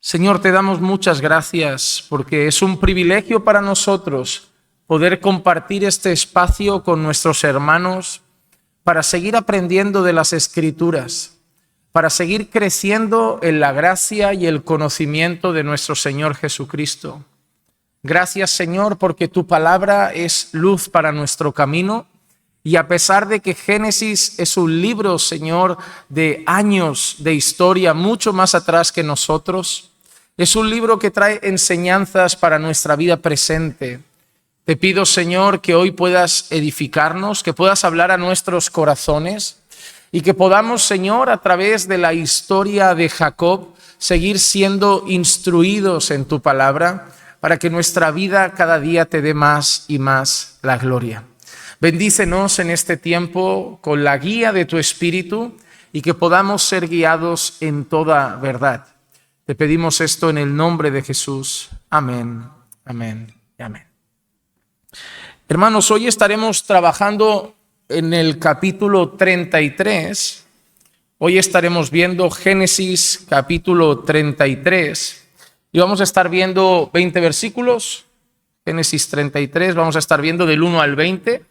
Señor, te damos muchas gracias porque es un privilegio para nosotros poder compartir este espacio con nuestros hermanos para seguir aprendiendo de las Escrituras, para seguir creciendo en la gracia y el conocimiento de nuestro Señor Jesucristo. Gracias, Señor, porque tu palabra es luz para nuestro camino y a pesar de que Génesis es un libro, Señor, de años de historia, mucho más atrás que nosotros, es un libro que trae enseñanzas para nuestra vida presente. Te pido, Señor, que hoy puedas edificarnos, que puedas hablar a nuestros corazones y que podamos, Señor, a través de la historia de Jacob, seguir siendo instruidos en tu palabra para que nuestra vida cada día te dé más y más la gloria. Bendícenos en este tiempo con la guía de tu Espíritu y que podamos ser guiados en toda verdad. Te pedimos esto en el nombre de Jesús. Amén, amén y amén. Hermanos, hoy estaremos trabajando en el capítulo 33. Hoy estaremos viendo Génesis capítulo 33 y vamos a estar viendo 20 versículos. Génesis 33, vamos a estar viendo del 1 al 20.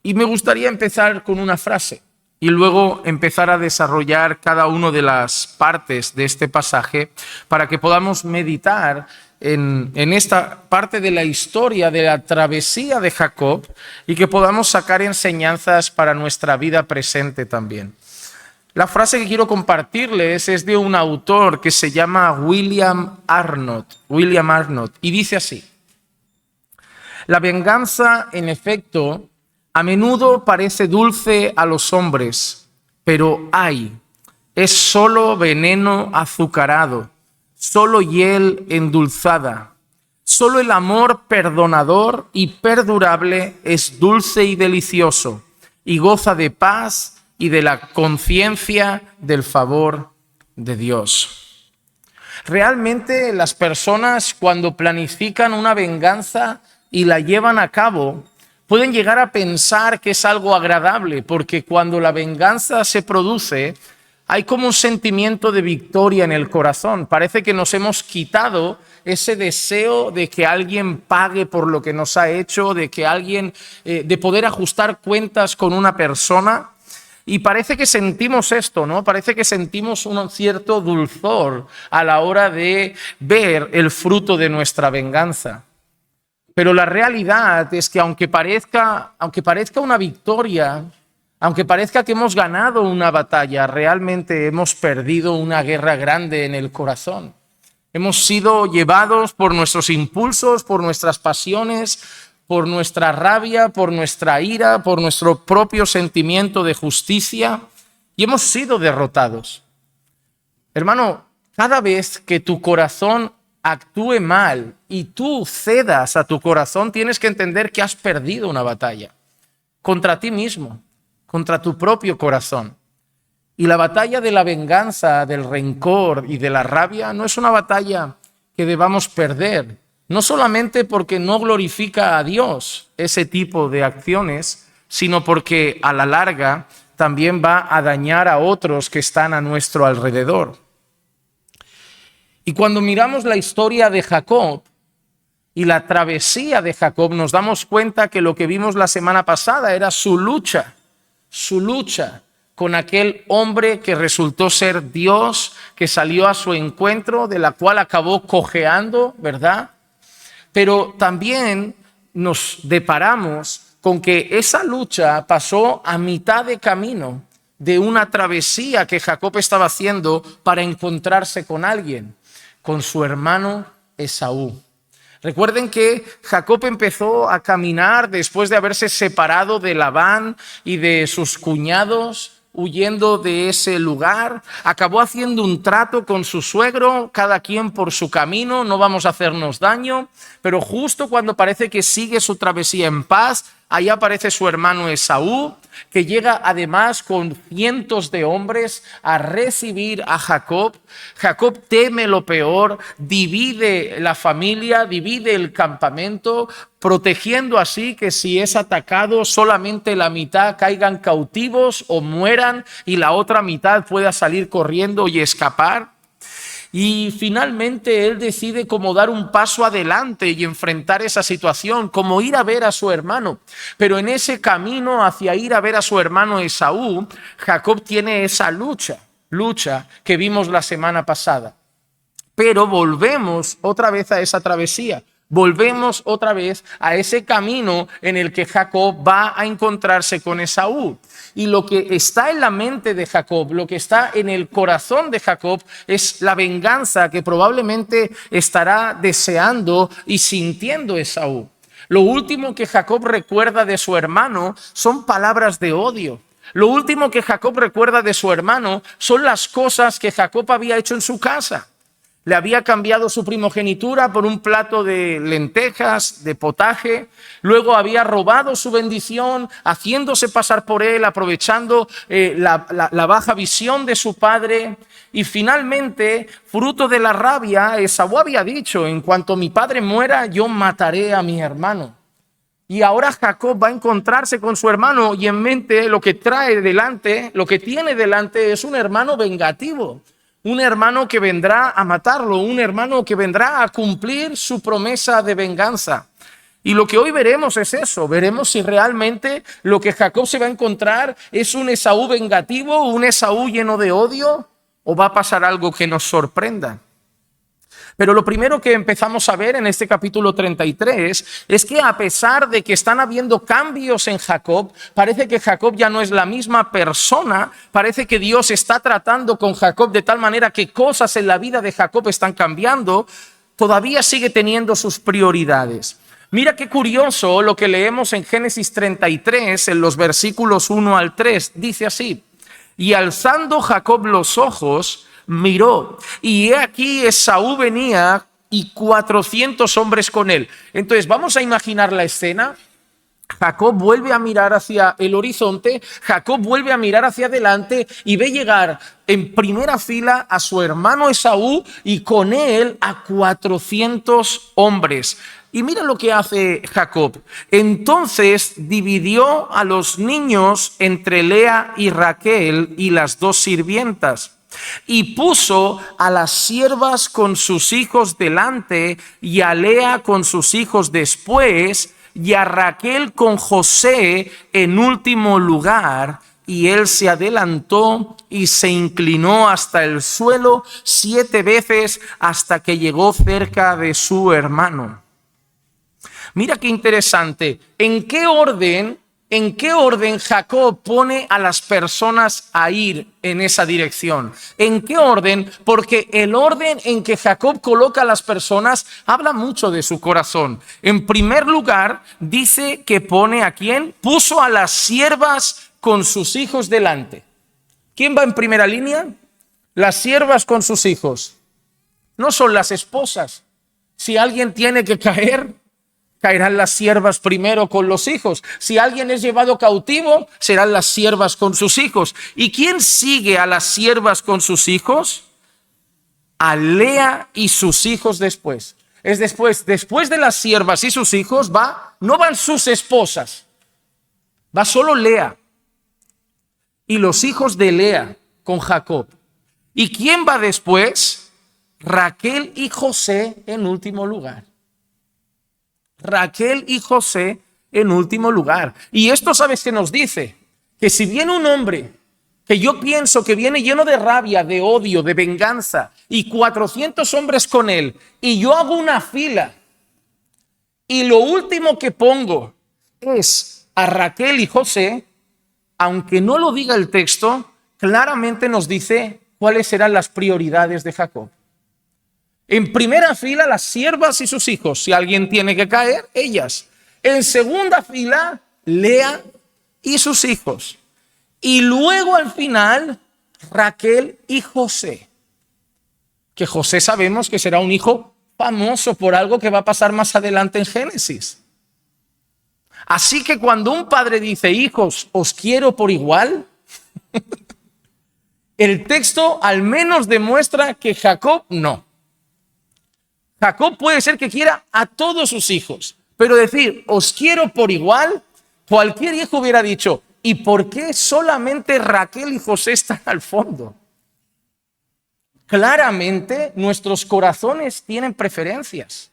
Y me gustaría empezar con una frase y luego empezar a desarrollar cada una de las partes de este pasaje para que podamos meditar en esta parte de la historia de la travesía de Jacob y que podamos sacar enseñanzas para nuestra vida presente también. La frase que quiero compartirles es de un autor que se llama William Arnott, y dice así: la venganza, en efecto, a menudo parece dulce a los hombres, pero ay, es solo veneno azucarado, solo hiel endulzada. Solo el amor perdonador y perdurable es dulce y delicioso, y goza de paz y de la conciencia del favor de Dios. Realmente las personas, cuando planifican una venganza y la llevan a cabo, pueden llegar a pensar que es algo agradable, porque cuando la venganza se produce, hay como un sentimiento de victoria en el corazón. Parece que nos hemos quitado ese deseo de que alguien pague por lo que nos ha hecho, de que alguien, de poder ajustar cuentas con una persona. Y parece que sentimos esto, ¿no? Parece que sentimos un cierto dulzor a la hora de ver el fruto de nuestra venganza. Pero la realidad es que aunque parezca una victoria, aunque parezca que hemos ganado una batalla, realmente hemos perdido una guerra grande en el corazón. Hemos sido llevados por nuestros impulsos, por nuestras pasiones, por nuestra rabia, por nuestra ira, por nuestro propio sentimiento de justicia y hemos sido derrotados. Hermano, cada vez que tu corazón actúe mal y tú cedas a tu corazón, tienes que entender que has perdido una batalla contra ti mismo, contra tu propio corazón. Y la batalla de la venganza, del rencor y de la rabia no es una batalla que debamos perder, no solamente porque no glorifica a Dios ese tipo de acciones, sino porque a la larga también va a dañar a otros que están a nuestro alrededor. Y cuando miramos la historia de Jacob y la travesía de Jacob, nos damos cuenta que lo que vimos la semana pasada era su lucha con aquel hombre que resultó ser Dios, que salió a su encuentro, de la cual acabó cojeando, ¿verdad? Pero también nos deparamos con que esa lucha pasó a mitad de camino de una travesía que Jacob estaba haciendo para encontrarse con alguien, con su hermano Esaú. Recuerden que Jacob empezó a caminar después de haberse separado de Labán y de sus cuñados, huyendo de ese lugar. Acabó haciendo un trato con su suegro, cada quien por su camino, no vamos a hacernos daño, pero justo cuando parece que sigue su travesía en paz, ahí aparece su hermano Esaú, que llega además con cientos de hombres a recibir a Jacob. Jacob teme lo peor, divide la familia, divide el campamento, protegiendo así que si es atacado solamente la mitad caigan cautivos o mueran y la otra mitad pueda salir corriendo y escapar. Y finalmente él decide como dar un paso adelante y enfrentar esa situación, como ir a ver a su hermano. Pero en ese camino hacia ir a ver a su hermano Esaú, Jacob tiene esa lucha que vimos la semana pasada. Pero volvemos otra vez a esa travesía. Volvemos otra vez a ese camino en el que Jacob va a encontrarse con Esaú. Y lo que está en la mente de Jacob, lo que está en el corazón de Jacob es la venganza que probablemente estará deseando y sintiendo Esaú. Lo último que Jacob recuerda de su hermano son palabras de odio. Lo último que Jacob recuerda de su hermano son las cosas que Jacob había hecho en su casa. Le había cambiado su primogenitura por un plato de lentejas, de potaje. Luego había robado su bendición, haciéndose pasar por él, aprovechando la baja visión de su padre. Y finalmente, fruto de la rabia, Esaú había dicho: en cuanto mi padre muera, yo mataré a mi hermano. Y ahora Jacob va a encontrarse con su hermano y en mente lo que trae delante, lo que tiene delante es un hermano vengativo. Un hermano que vendrá a matarlo, un hermano que vendrá a cumplir su promesa de venganza. Y lo que hoy veremos es eso, veremos si realmente lo que Jacob se va a encontrar es un Esaú vengativo, un Esaú lleno de odio, o va a pasar algo que nos sorprenda. Pero lo primero que empezamos a ver en este capítulo 33 es que a pesar de que están habiendo cambios en Jacob, parece que Jacob ya no es la misma persona, parece que Dios está tratando con Jacob de tal manera que cosas en la vida de Jacob están cambiando, todavía sigue teniendo sus prioridades. Mira qué curioso lo que leemos en Génesis 33, en los versículos 1 al 3, dice así: y alzando Jacob los ojos, miró, y he aquí Esaú venía y 400 hombres con él. Entonces vamos a imaginar la escena. Jacob vuelve a mirar hacia el horizonte, Jacob vuelve a mirar hacia adelante y ve llegar en primera fila a su hermano Esaú y con él a 400 hombres. Y mira lo que hace Jacob. Entonces dividió a los niños entre Lea y Raquel y las dos sirvientas. Y puso a las siervas con sus hijos delante y a Lea con sus hijos después y a Raquel con José en último lugar. Y él se adelantó y se inclinó hasta el suelo 7 veces hasta que llegó cerca de su hermano. Mira qué interesante. ¿En qué orden Jacob pone a las personas a ir en esa dirección? ¿En qué orden? Porque el orden en que Jacob coloca a las personas habla mucho de su corazón. En primer lugar, dice que pone a quién. Puso a las siervas con sus hijos delante. ¿Quién va en primera línea? Las siervas con sus hijos. No son las esposas. Si alguien tiene que caer, caerán las siervas primero con los hijos. Si alguien es llevado cautivo, serán las siervas con sus hijos. ¿Y quién sigue a las siervas con sus hijos? A Lea y sus hijos después. Es después de las siervas y sus hijos no van sus esposas, va solo Lea y los hijos de Lea con Jacob. ¿Y quién va después? Raquel y José en último lugar. Raquel y José en último lugar. Y esto, ¿sabes qué nos dice? Que si viene un hombre que yo pienso que viene lleno de rabia, de odio, de venganza, y 400 hombres con él, y yo hago una fila, y lo último que pongo es a Raquel y José, aunque no lo diga el texto, claramente nos dice cuáles serán las prioridades de Jacob. En primera fila, las siervas y sus hijos. Si alguien tiene que caer, ellas. En segunda fila, Lea y sus hijos. Y luego al final, Raquel y José. Que José sabemos que será un hijo famoso por algo que va a pasar más adelante en Génesis. Así que cuando un padre dice: hijos, os quiero por igual, el texto al menos demuestra que Jacob no. Jacob puede ser que quiera a todos sus hijos, pero decir os quiero por igual, cualquier hijo hubiera dicho: ¿y por qué solamente Raquel y José están al fondo? Claramente nuestros corazones tienen preferencias.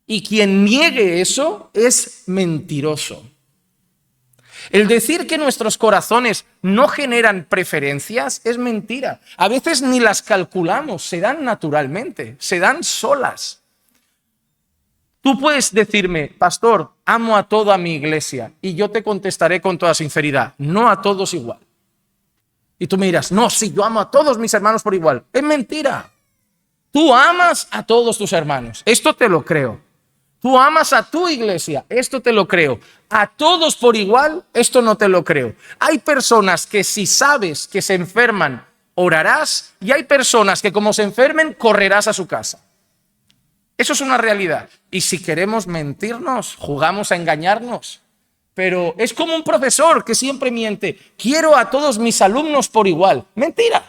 Y quien niegue eso es mentiroso. El decir que nuestros corazones no generan preferencias es mentira. A veces ni las calculamos, se dan naturalmente, se dan solas. Tú puedes decirme, pastor, amo a toda mi iglesia, y yo te contestaré con toda sinceridad, no a todos igual. Y tú me dirás, no, sí, yo amo a todos mis hermanos por igual. Es mentira. Tú amas a todos tus hermanos, esto te lo creo. Tú amas a tu iglesia, esto te lo creo. A todos por igual, esto no te lo creo. Hay personas que si sabes que se enferman, orarás, y hay personas que como se enfermen, correrás a su casa. Eso es una realidad. Y si queremos mentirnos, jugamos a engañarnos. Pero es como un profesor que siempre miente. Quiero a todos mis alumnos por igual. Mentira.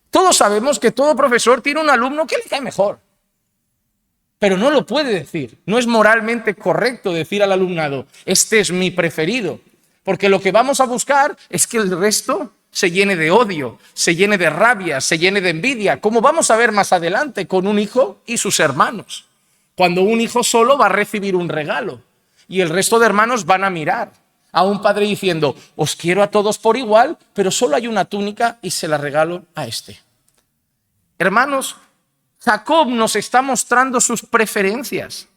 Todos sabemos que todo profesor tiene un alumno que le cae mejor. Pero no lo puede decir. No es moralmente correcto decir al alumnado, este es mi preferido. Porque lo que vamos a buscar es que el resto se llene de odio, se llene de rabia, se llene de envidia, como vamos a ver más adelante con un hijo y sus hermanos. Cuando un hijo solo va a recibir un regalo y el resto de hermanos van a mirar a un padre diciendo, os quiero a todos por igual, pero solo hay una túnica y se la regalo a este. Hermanos, Jacob nos está mostrando sus preferencias.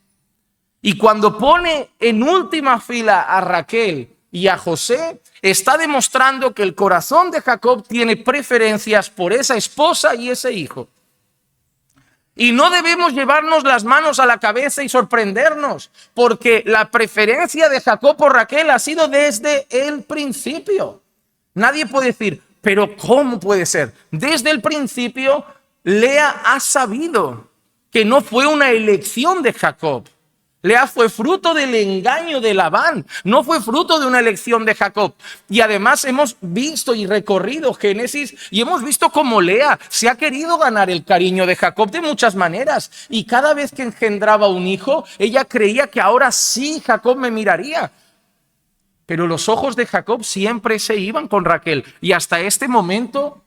Y cuando pone en última fila a Raquel y a José, está demostrando que el corazón de Jacob tiene preferencias por esa esposa y ese hijo. Y no debemos llevarnos las manos a la cabeza y sorprendernos, porque la preferencia de Jacob por Raquel ha sido desde el principio. Nadie puede decir, pero ¿cómo puede ser? Desde el principio, Lea ha sabido que no fue una elección de Jacob. Lea fue fruto del engaño de Labán, no fue fruto de una elección de Jacob. Y además hemos visto y recorrido Génesis y hemos visto cómo Lea se ha querido ganar el cariño de Jacob de muchas maneras. Y cada vez que engendraba un hijo, ella creía que ahora sí Jacob me miraría. Pero los ojos de Jacob siempre se iban con Raquel. Y hasta este momento,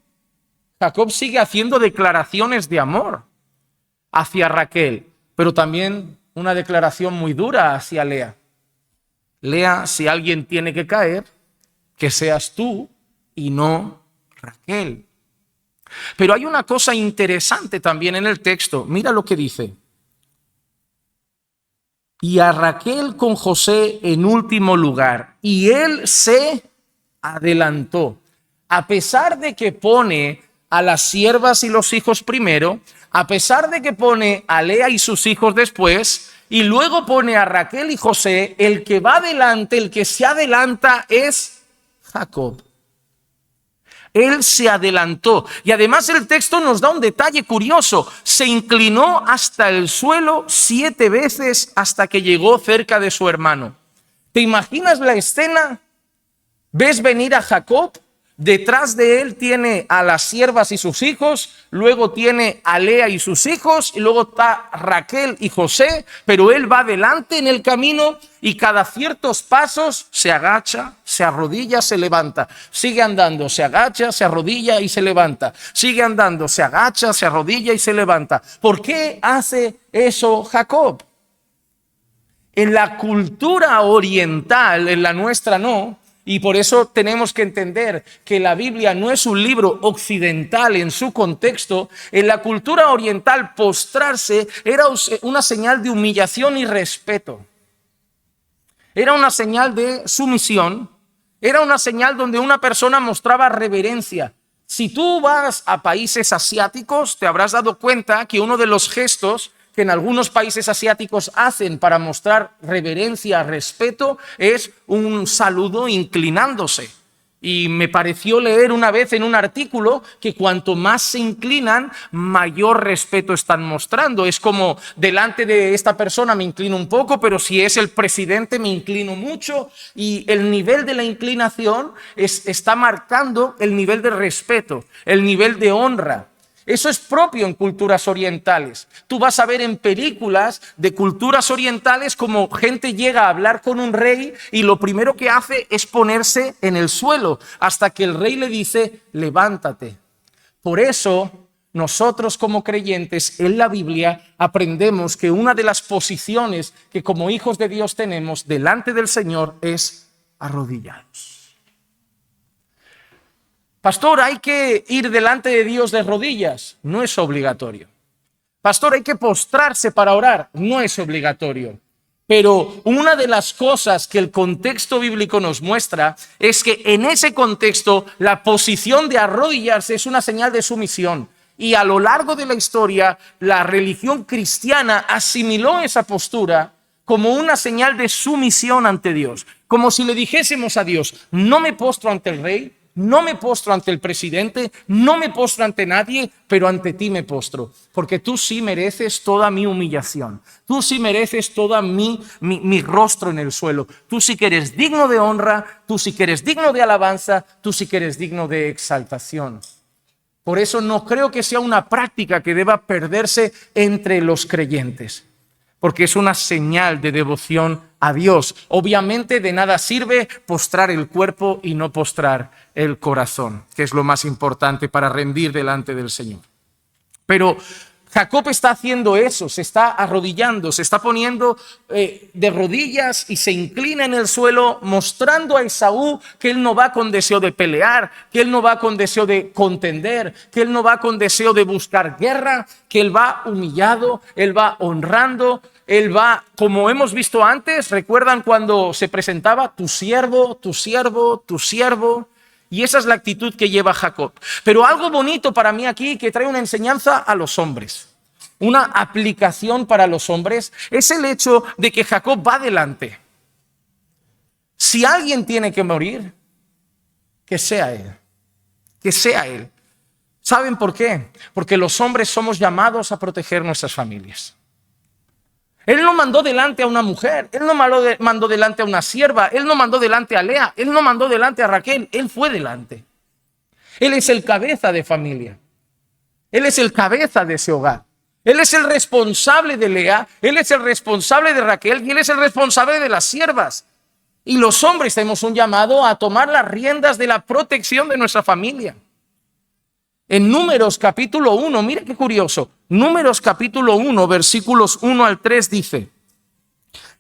Jacob sigue haciendo declaraciones de amor hacia Raquel, pero también una declaración muy dura hacia Lea. Lea, si alguien tiene que caer, que seas tú y no Raquel. Pero hay una cosa interesante también en el texto. Mira lo que dice. Y a Raquel con José en último lugar, y él se adelantó. A pesar de que pone a las siervas y los hijos primero, a pesar de que pone a Lea y sus hijos después, y luego pone a Raquel y José, el que va adelante, el que se adelanta es Jacob. Él se adelantó. Y además el texto nos da un detalle curioso. Se inclinó hasta el suelo 7 veces hasta que llegó cerca de su hermano. ¿Te imaginas la escena? ¿Ves venir a Jacob? Detrás de él tiene a las siervas y sus hijos, luego tiene a Lea y sus hijos, y luego está Raquel y José, pero él va adelante en el camino y cada ciertos pasos se agacha, se arrodilla, se levanta, sigue andando, se agacha, se arrodilla y se levanta, sigue andando, se agacha, se arrodilla y se levanta. ¿Por qué hace eso Jacob? En la cultura oriental, en la nuestra no. Y por eso tenemos que entender que la Biblia no es un libro occidental en su contexto. En la cultura oriental, postrarse era una señal de humillación y respeto. Era una señal de sumisión. Era una señal donde una persona mostraba reverencia. Si tú vas a países asiáticos, te habrás dado cuenta que uno de los gestos que en algunos países asiáticos hacen para mostrar reverencia, respeto, es un saludo inclinándose. Y me pareció leer una vez en un artículo que cuanto más se inclinan, mayor respeto están mostrando. Es como delante de esta persona me inclino un poco, pero si es el presidente me inclino mucho. Y el nivel de la inclinación está marcando el nivel de respeto, el nivel de honra. Eso es propio en culturas orientales. Tú vas a ver en películas de culturas orientales como gente llega a hablar con un rey y lo primero que hace es ponerse en el suelo hasta que el rey le dice, levántate. Por eso nosotros como creyentes en la Biblia aprendemos que una de las posiciones que como hijos de Dios tenemos delante del Señor es arrodillados. Pastor, ¿hay que ir delante de Dios de rodillas? No es obligatorio. Pastor, ¿hay que postrarse para orar? No es obligatorio. Pero una de las cosas que el contexto bíblico nos muestra es que en ese contexto la posición de arrodillarse es una señal de sumisión. Y a lo largo de la historia, la religión cristiana asimiló esa postura como una señal de sumisión ante Dios. Como si le dijésemos a Dios, no me postro ante el rey, no me postro ante el presidente, no me postro ante nadie, pero ante ti me postro, porque tú sí mereces toda mi humillación, tú sí mereces toda mi rostro en el suelo, tú sí que eres digno de honra, tú sí que eres digno de alabanza, tú sí que eres digno de exaltación. Por eso no creo que sea una práctica que deba perderse entre los creyentes, porque es una señal de devoción a Dios. Obviamente de nada sirve postrar el cuerpo y no postrar el corazón, que es lo más importante para rendir delante del Señor. Pero Jacob está haciendo eso, se está arrodillando, se está poniendo de rodillas y se inclina en el suelo, mostrando a Esaú que él no va con deseo de pelear, que él no va con deseo de contender, que él no va con deseo de buscar guerra, que él va humillado, él va honrando, él va, como hemos visto antes, ¿recuerdan cuando se presentaba? Tu siervo, tu siervo, tu siervo. Y esa es la actitud que lleva Jacob. Pero algo bonito para mí aquí, que trae una enseñanza a los hombres, una aplicación para los hombres, es el hecho de que Jacob va adelante. Si alguien tiene que morir, que sea él. Que sea él. ¿Saben por qué? Porque los hombres somos llamados a proteger nuestras familias. Él no mandó delante a una mujer, él no mandó delante a una sierva, él no mandó delante a Lea, él no mandó delante a Raquel, él fue delante. Él es el cabeza de familia, él es el cabeza de ese hogar, él es el responsable de Lea, él es el responsable de Raquel y él es el responsable de las siervas. Y los hombres tenemos un llamado a tomar las riendas de la protección de nuestra familia. En Números capítulo 1, mire qué curioso, Números capítulo 1, versículos 1 al 3 dice: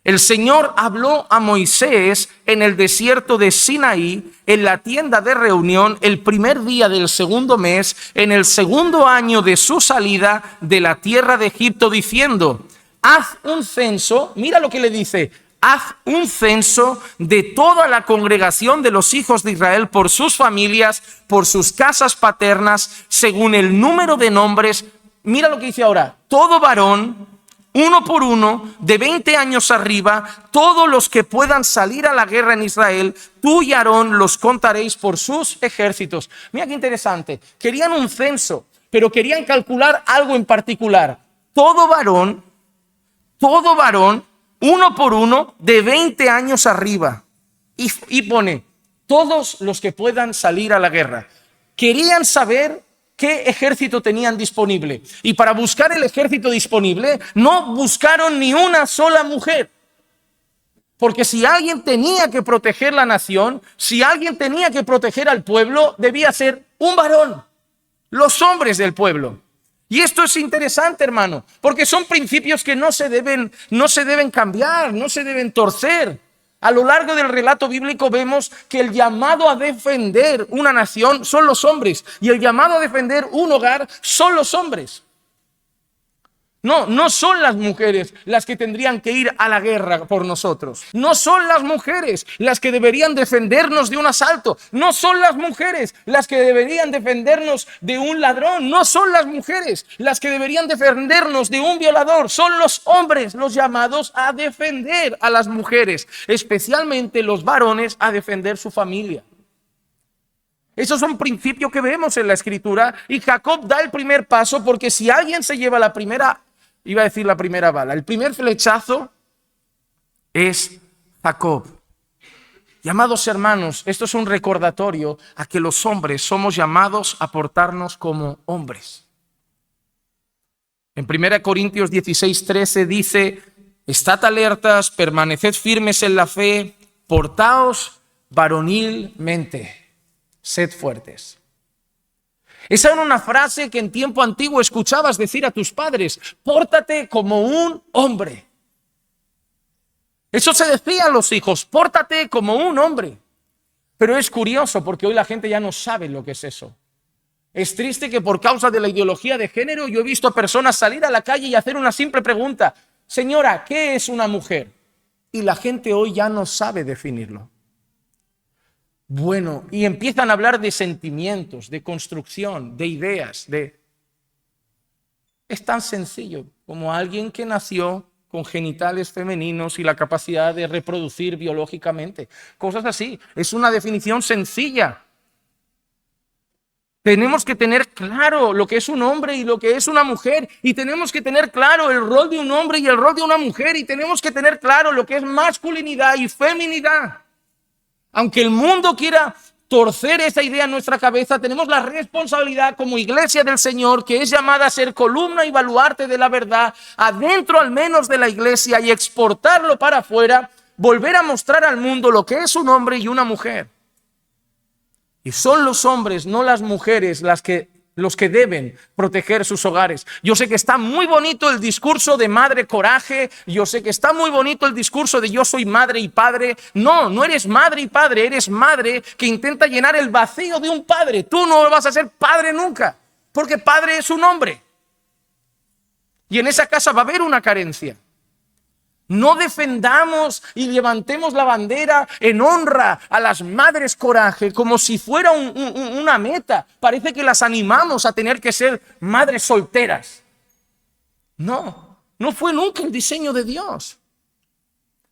el Señor habló a Moisés en el desierto de Sinaí, en la tienda de reunión, el primer día del segundo mes, en el segundo año de su salida de la tierra de Egipto, diciendo: haz un censo, mira lo que le dice, haz un censo de toda la congregación de los hijos de Israel por sus familias, por sus casas paternas, según el número de nombres. Mira lo que dice ahora, todo varón, uno por uno, de 20 años arriba, todos los que puedan salir a la guerra en Israel, tú y Aarón los contaréis por sus ejércitos. Mira qué interesante, querían un censo, pero querían calcular algo en particular. Todo varón, uno por uno, de 20 años arriba. Y pone, todos los que puedan salir a la guerra. Querían saber qué ejército tenían disponible. Y para buscar el ejército disponible, no buscaron ni una sola mujer. Porque si alguien tenía que proteger la nación, si alguien tenía que proteger al pueblo, debía ser un varón. Los hombres del pueblo. Y esto es interesante, hermano, porque son principios que no se deben cambiar, no se deben torcer. A lo largo del relato bíblico vemos que el llamado a defender una nación son los hombres y el llamado a defender un hogar son los hombres. No son las mujeres las que tendrían que ir a la guerra por nosotros. No son las mujeres las que deberían defendernos de un asalto. No son las mujeres las que deberían defendernos de un ladrón. No son las mujeres las que deberían defendernos de un violador. Son los hombres los llamados a defender a las mujeres, especialmente los varones a defender su familia. Esos son principios que vemos en la Escritura y Jacob da el primer paso porque si alguien se lleva la primera bala, el primer flechazo es Jacob. Llamados hermanos, esto es un recordatorio a que los hombres somos llamados a portarnos como hombres. En 1 Corintios 16:13 dice: estad alertas, permaneced firmes en la fe, portaos varonilmente, sed fuertes. Esa era una frase que en tiempo antiguo escuchabas decir a tus padres: pórtate como un hombre. Eso se decía a los hijos: pórtate como un hombre. Pero es curioso porque hoy la gente ya no sabe lo que es eso. Es triste que por causa de la ideología de género yo he visto a personas salir a la calle y hacer una simple pregunta: señora, ¿qué es una mujer? Y la gente hoy ya no sabe definirlo. Bueno, y empiezan a hablar de sentimientos, de construcción, de ideas, Es tan sencillo como alguien que nació con genitales femeninos y la capacidad de reproducir biológicamente. Cosas así. Es una definición sencilla. Tenemos que tener claro lo que es un hombre y lo que es una mujer. Y tenemos que tener claro el rol de un hombre y el rol de una mujer. Y tenemos que tener claro lo que es masculinidad y feminidad. Aunque el mundo quiera torcer esa idea en nuestra cabeza, tenemos la responsabilidad como iglesia del Señor, que es llamada a ser columna y baluarte de la verdad, adentro al menos de la iglesia, y exportarlo para afuera, volver a mostrar al mundo lo que es un hombre y una mujer. Y son los hombres, no las mujeres, los que deben proteger sus hogares. Yo sé que está muy bonito el discurso de madre coraje, yo sé que está muy bonito el discurso de yo soy madre y padre. No, no eres madre y padre, eres madre que intenta llenar el vacío de un padre. Tú no vas a ser padre nunca, porque padre es un hombre. Y en esa casa va a haber una carencia. No defendamos y levantemos la bandera en honra a las madres coraje como si fuera una meta. Parece que las animamos a tener que ser madres solteras. No, no fue nunca el diseño de Dios.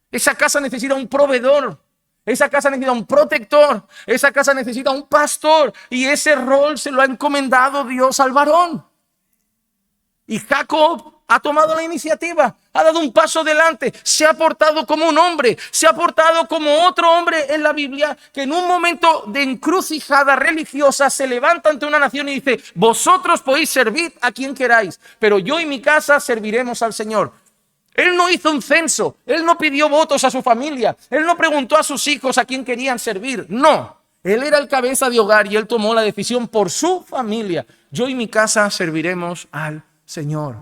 Esa casa necesita un proveedor. Esa casa necesita un protector. Esa casa necesita un pastor. Y ese rol se lo ha encomendado Dios al varón. Y Jacob ha tomado la iniciativa, ha dado un paso adelante, se ha portado como un hombre, se ha portado como otro hombre en la Biblia que en un momento de encrucijada religiosa se levanta ante una nación y dice: vosotros podéis servir a quien queráis, pero yo y mi casa serviremos al Señor. Él no hizo un censo, él no pidió votos a su familia, él no preguntó a sus hijos a quién querían servir, no. Él era el cabeza de hogar y él tomó la decisión por su familia: yo y mi casa serviremos al Señor.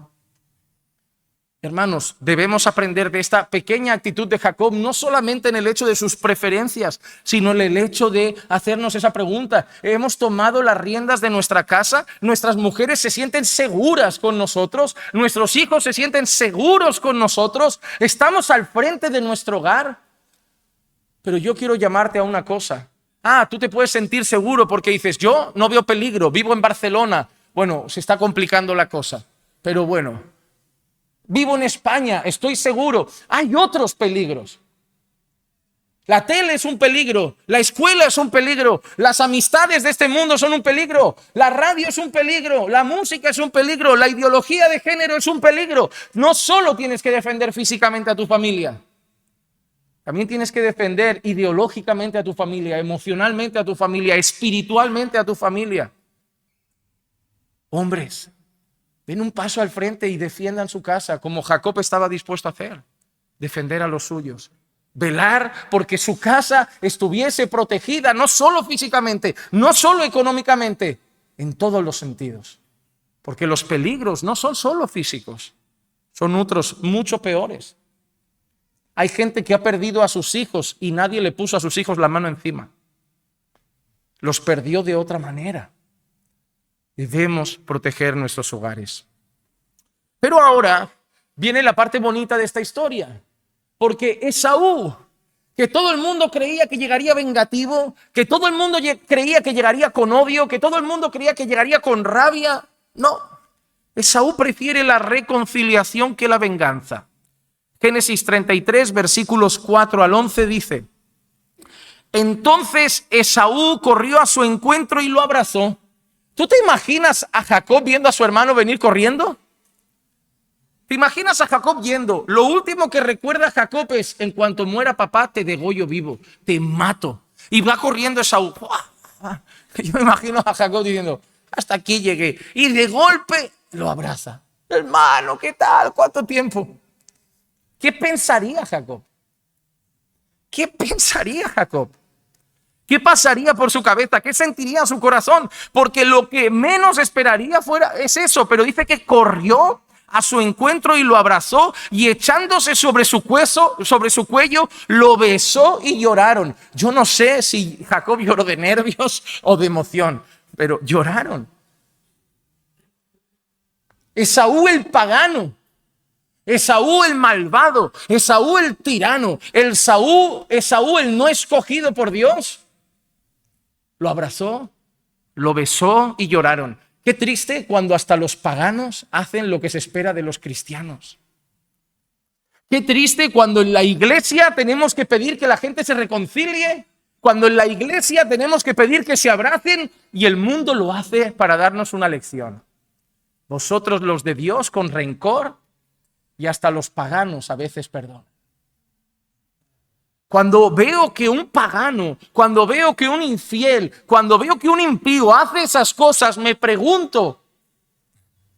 Hermanos, debemos aprender de esta pequeña actitud de Jacob, no solamente en el hecho de sus preferencias, sino en el hecho de hacernos esa pregunta: ¿hemos tomado las riendas de nuestra casa? ¿Nuestras mujeres se sienten seguras con nosotros? ¿Nuestros hijos se sienten seguros con nosotros? ¿Estamos al frente de nuestro hogar? Pero yo quiero llamarte a una cosa. Tú te puedes sentir seguro porque dices: yo no veo peligro, vivo en Barcelona. Bueno, se está complicando la cosa, pero bueno. Vivo en España, estoy seguro. Hay otros peligros. La tele es un peligro, la escuela es un peligro, las amistades de este mundo son un peligro, la radio es un peligro, la música es un peligro, la ideología de género es un peligro. No solo tienes que defender físicamente a tu familia, también tienes que defender ideológicamente a tu familia, emocionalmente a tu familia, espiritualmente a tu familia. Hombres, den un paso al frente y defiendan su casa como Jacob estaba dispuesto a hacer. Defender a los suyos. Velar porque su casa estuviese protegida, no solo físicamente, no solo económicamente, en todos los sentidos. Porque los peligros no son solo físicos, son otros mucho peores. Hay gente que ha perdido a sus hijos y nadie le puso a sus hijos la mano encima. Los perdió de otra manera. Debemos proteger nuestros hogares. Pero ahora viene la parte bonita de esta historia. Porque Esaú, que todo el mundo creía que llegaría vengativo, que todo el mundo creía que llegaría con odio, que todo el mundo creía que llegaría con rabia, no. Esaú prefiere la reconciliación que la venganza. Génesis 33, versículos 4 al 11 dice: entonces Esaú corrió a su encuentro y lo abrazó. ¿Tú te imaginas a Jacob viendo a su hermano venir corriendo? ¿Te imaginas a Jacob yendo? Lo último que recuerda Jacob es: en cuanto muera papá, te degollo vivo, te mato. Y va corriendo Esaú. Yo me imagino a Jacob diciendo: hasta aquí llegué. Y de golpe lo abraza. Hermano, ¿qué tal? ¿Cuánto tiempo? ¿Qué pensaría Jacob? ¿Qué pensaría Jacob? ¿Qué pasaría por su cabeza? ¿Qué sentiría su corazón? Porque lo que menos esperaría es eso, pero dice que corrió a su encuentro y lo abrazó y echándose sobre su cuello, lo besó y lloraron. Yo no sé si Jacob lloró de nervios o de emoción, pero lloraron. Esaú el pagano, Esaú el malvado, Esaú el tirano, Esaú el no escogido por Dios, lo abrazó, lo besó y lloraron. Qué triste cuando hasta los paganos hacen lo que se espera de los cristianos. Qué triste cuando en la iglesia tenemos que pedir que la gente se reconcilie, cuando en la iglesia tenemos que pedir que se abracen y el mundo lo hace para darnos una lección. Vosotros los de Dios con rencor y hasta los paganos a veces perdonan. Cuando veo que un pagano, cuando veo que un infiel, cuando veo que un impío hace esas cosas, me pregunto,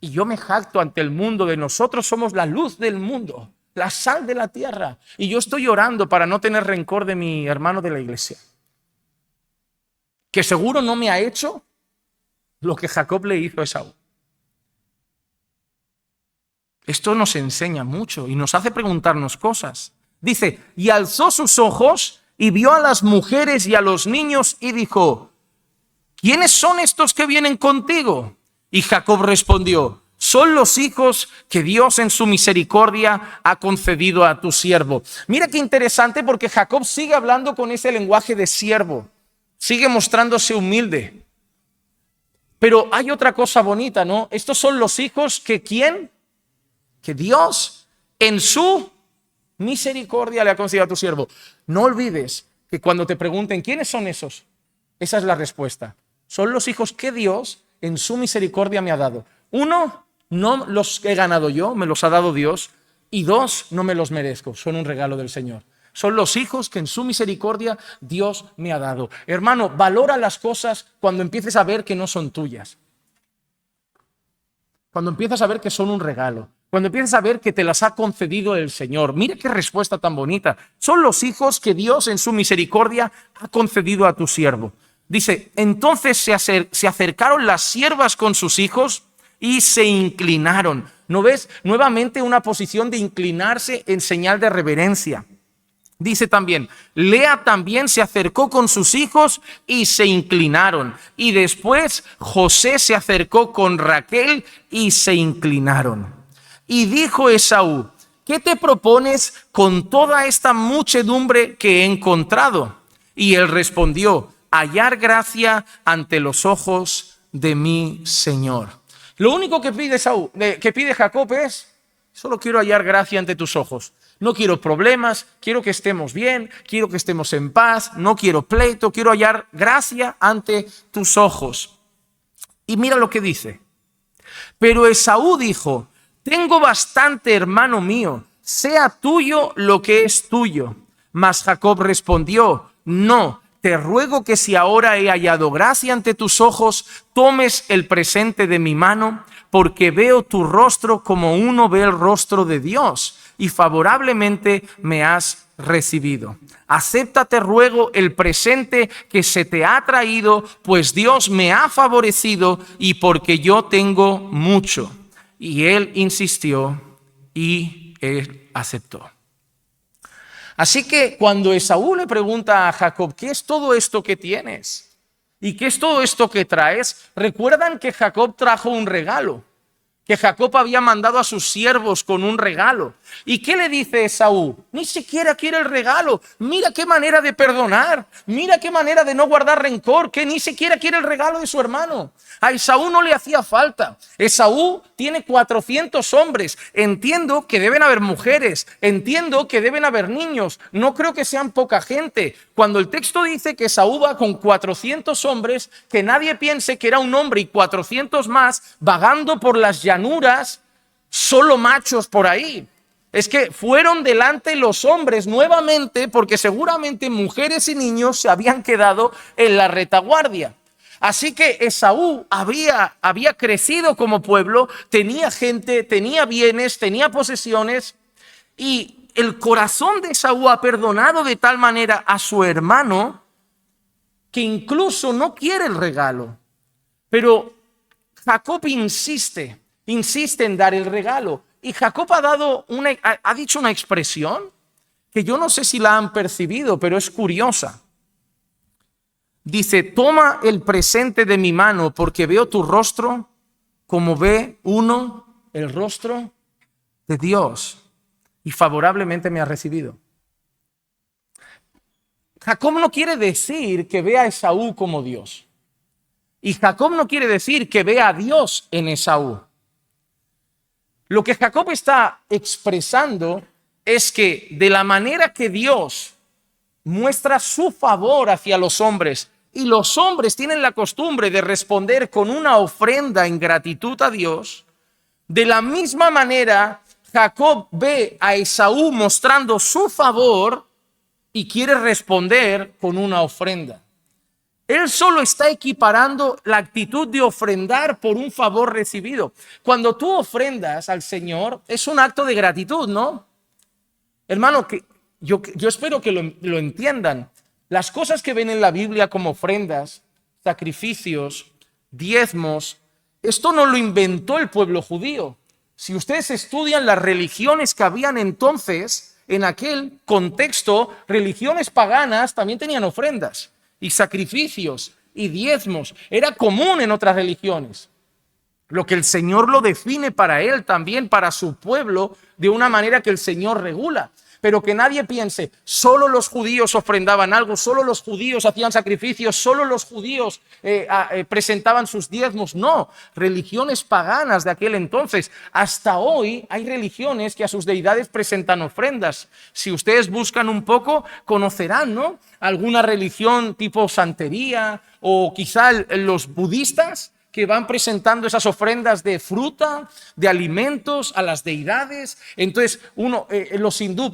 y yo me jacto ante el mundo de nosotros somos la luz del mundo, la sal de la tierra, y yo estoy orando para no tener rencor de mi hermano de la iglesia, que seguro no me ha hecho lo que Jacob le hizo a Esaú. Esto nos enseña mucho y nos hace preguntarnos cosas. Dice, y alzó sus ojos y vio a las mujeres y a los niños y dijo, ¿quiénes son estos que vienen contigo? Y Jacob respondió, son los hijos que Dios en su misericordia ha concedido a tu siervo. Mira qué interesante porque Jacob sigue hablando con ese lenguaje de siervo, sigue mostrándose humilde. Pero hay otra cosa bonita, ¿no? Estos son los hijos que ¿quién? Que Dios en su misericordia le ha concedido a tu siervo. No olvides que cuando te pregunten ¿quiénes son esos? Esa es la respuesta. Son los hijos que Dios en su misericordia me ha dado. Uno, no los he ganado yo, me los ha dado Dios. Y dos, no me los merezco, son un regalo del Señor. Son los hijos que en su misericordia Dios me ha dado. Hermano, valora las cosas cuando empieces a ver que no son tuyas. Cuando empiezas a ver que son un regalo. Cuando empiezas a ver que te las ha concedido el Señor. Mira qué respuesta tan bonita. Son los hijos que Dios en su misericordia ha concedido a tu siervo. Dice, entonces se acercaron las siervas con sus hijos y se inclinaron. ¿No ves? Nuevamente una posición de inclinarse en señal de reverencia. Dice también, Lea también se acercó con sus hijos y se inclinaron. Y después José se acercó con Raquel y se inclinaron. Y dijo Esaú, ¿qué te propones con toda esta muchedumbre que he encontrado? Y él respondió, hallar gracia ante los ojos de mi Señor. Lo único que pide Jacob es, solo quiero hallar gracia ante tus ojos. No quiero problemas, quiero que estemos bien, quiero que estemos en paz, no quiero pleito, quiero hallar gracia ante tus ojos. Y mira lo que dice. Pero Esaú dijo, tengo bastante, hermano mío, sea tuyo lo que es tuyo. Mas Jacob respondió, no, te ruego que si ahora he hallado gracia ante tus ojos, tomes el presente de mi mano, porque veo tu rostro como uno ve el rostro de Dios, y favorablemente me has recibido. Acepta, te ruego, el presente que se te ha traído, pues Dios me ha favorecido y porque yo tengo mucho. Y él insistió y él aceptó. Así que cuando Esaú le pregunta a Jacob, ¿qué es todo esto que tienes? ¿Y qué es todo esto que traes? Recuerdan que Jacob trajo un regalo, que Jacob había mandado a sus siervos con un regalo. ¿Y qué le dice Esaú? Ni siquiera quiere el regalo. Mira qué manera de perdonar, mira qué manera de no guardar rencor, que ni siquiera quiere el regalo de su hermano. A Esaú no le hacía falta. Esaú tiene 400 hombres. Entiendo que deben haber mujeres, entiendo que deben haber niños. No creo que sean poca gente. Cuando el texto dice que Esaú va con 400 hombres, que nadie piense que era un hombre y 400 más vagando por las llanuras, solo machos por ahí. Es que fueron delante los hombres nuevamente porque seguramente mujeres y niños se habían quedado en la retaguardia. Así que Esaú había crecido como pueblo, tenía gente, tenía bienes, tenía posesiones, y el corazón de Esaú ha perdonado de tal manera a su hermano que incluso no quiere el regalo. Pero Jacob insiste en dar el regalo. Y Jacob ha dicho una expresión que yo no sé si la han percibido, pero es curiosa. Dice, toma el presente de mi mano porque veo tu rostro como ve uno el rostro de Dios y favorablemente me ha recibido. Jacob no quiere decir que vea a Esaú como Dios. Y Jacob no quiere decir que vea a Dios en Esaú. Lo que Jacob está expresando es que de la manera que Dios muestra su favor hacia los hombres y los hombres tienen la costumbre de responder con una ofrenda en gratitud a Dios, de la misma manera Jacob ve a Esaú mostrando su favor y quiere responder con una ofrenda. Él solo está equiparando la actitud de ofrendar por un favor recibido. Cuando tú ofrendas al Señor, es un acto de gratitud, ¿no? Hermano, que yo espero que lo entiendan. Las cosas que ven en la Biblia como ofrendas, sacrificios, diezmos, esto no lo inventó el pueblo judío. Si ustedes estudian las religiones que habían entonces, en aquel contexto, religiones paganas también tenían ofrendas y sacrificios y diezmos. Era común en otras religiones. Lo que el Señor lo define para él también, para su pueblo, de una manera que el Señor regula. Pero que nadie piense, solo los judíos ofrendaban algo, solo los judíos hacían sacrificios, solo los judíos presentaban sus diezmos. No, religiones paganas de aquel entonces. Hasta hoy hay religiones que a sus deidades presentan ofrendas. Si ustedes buscan un poco, conocerán, ¿no? Alguna religión tipo santería o quizá los budistas, que van presentando esas ofrendas de fruta, de alimentos a las deidades. Entonces, los hindú,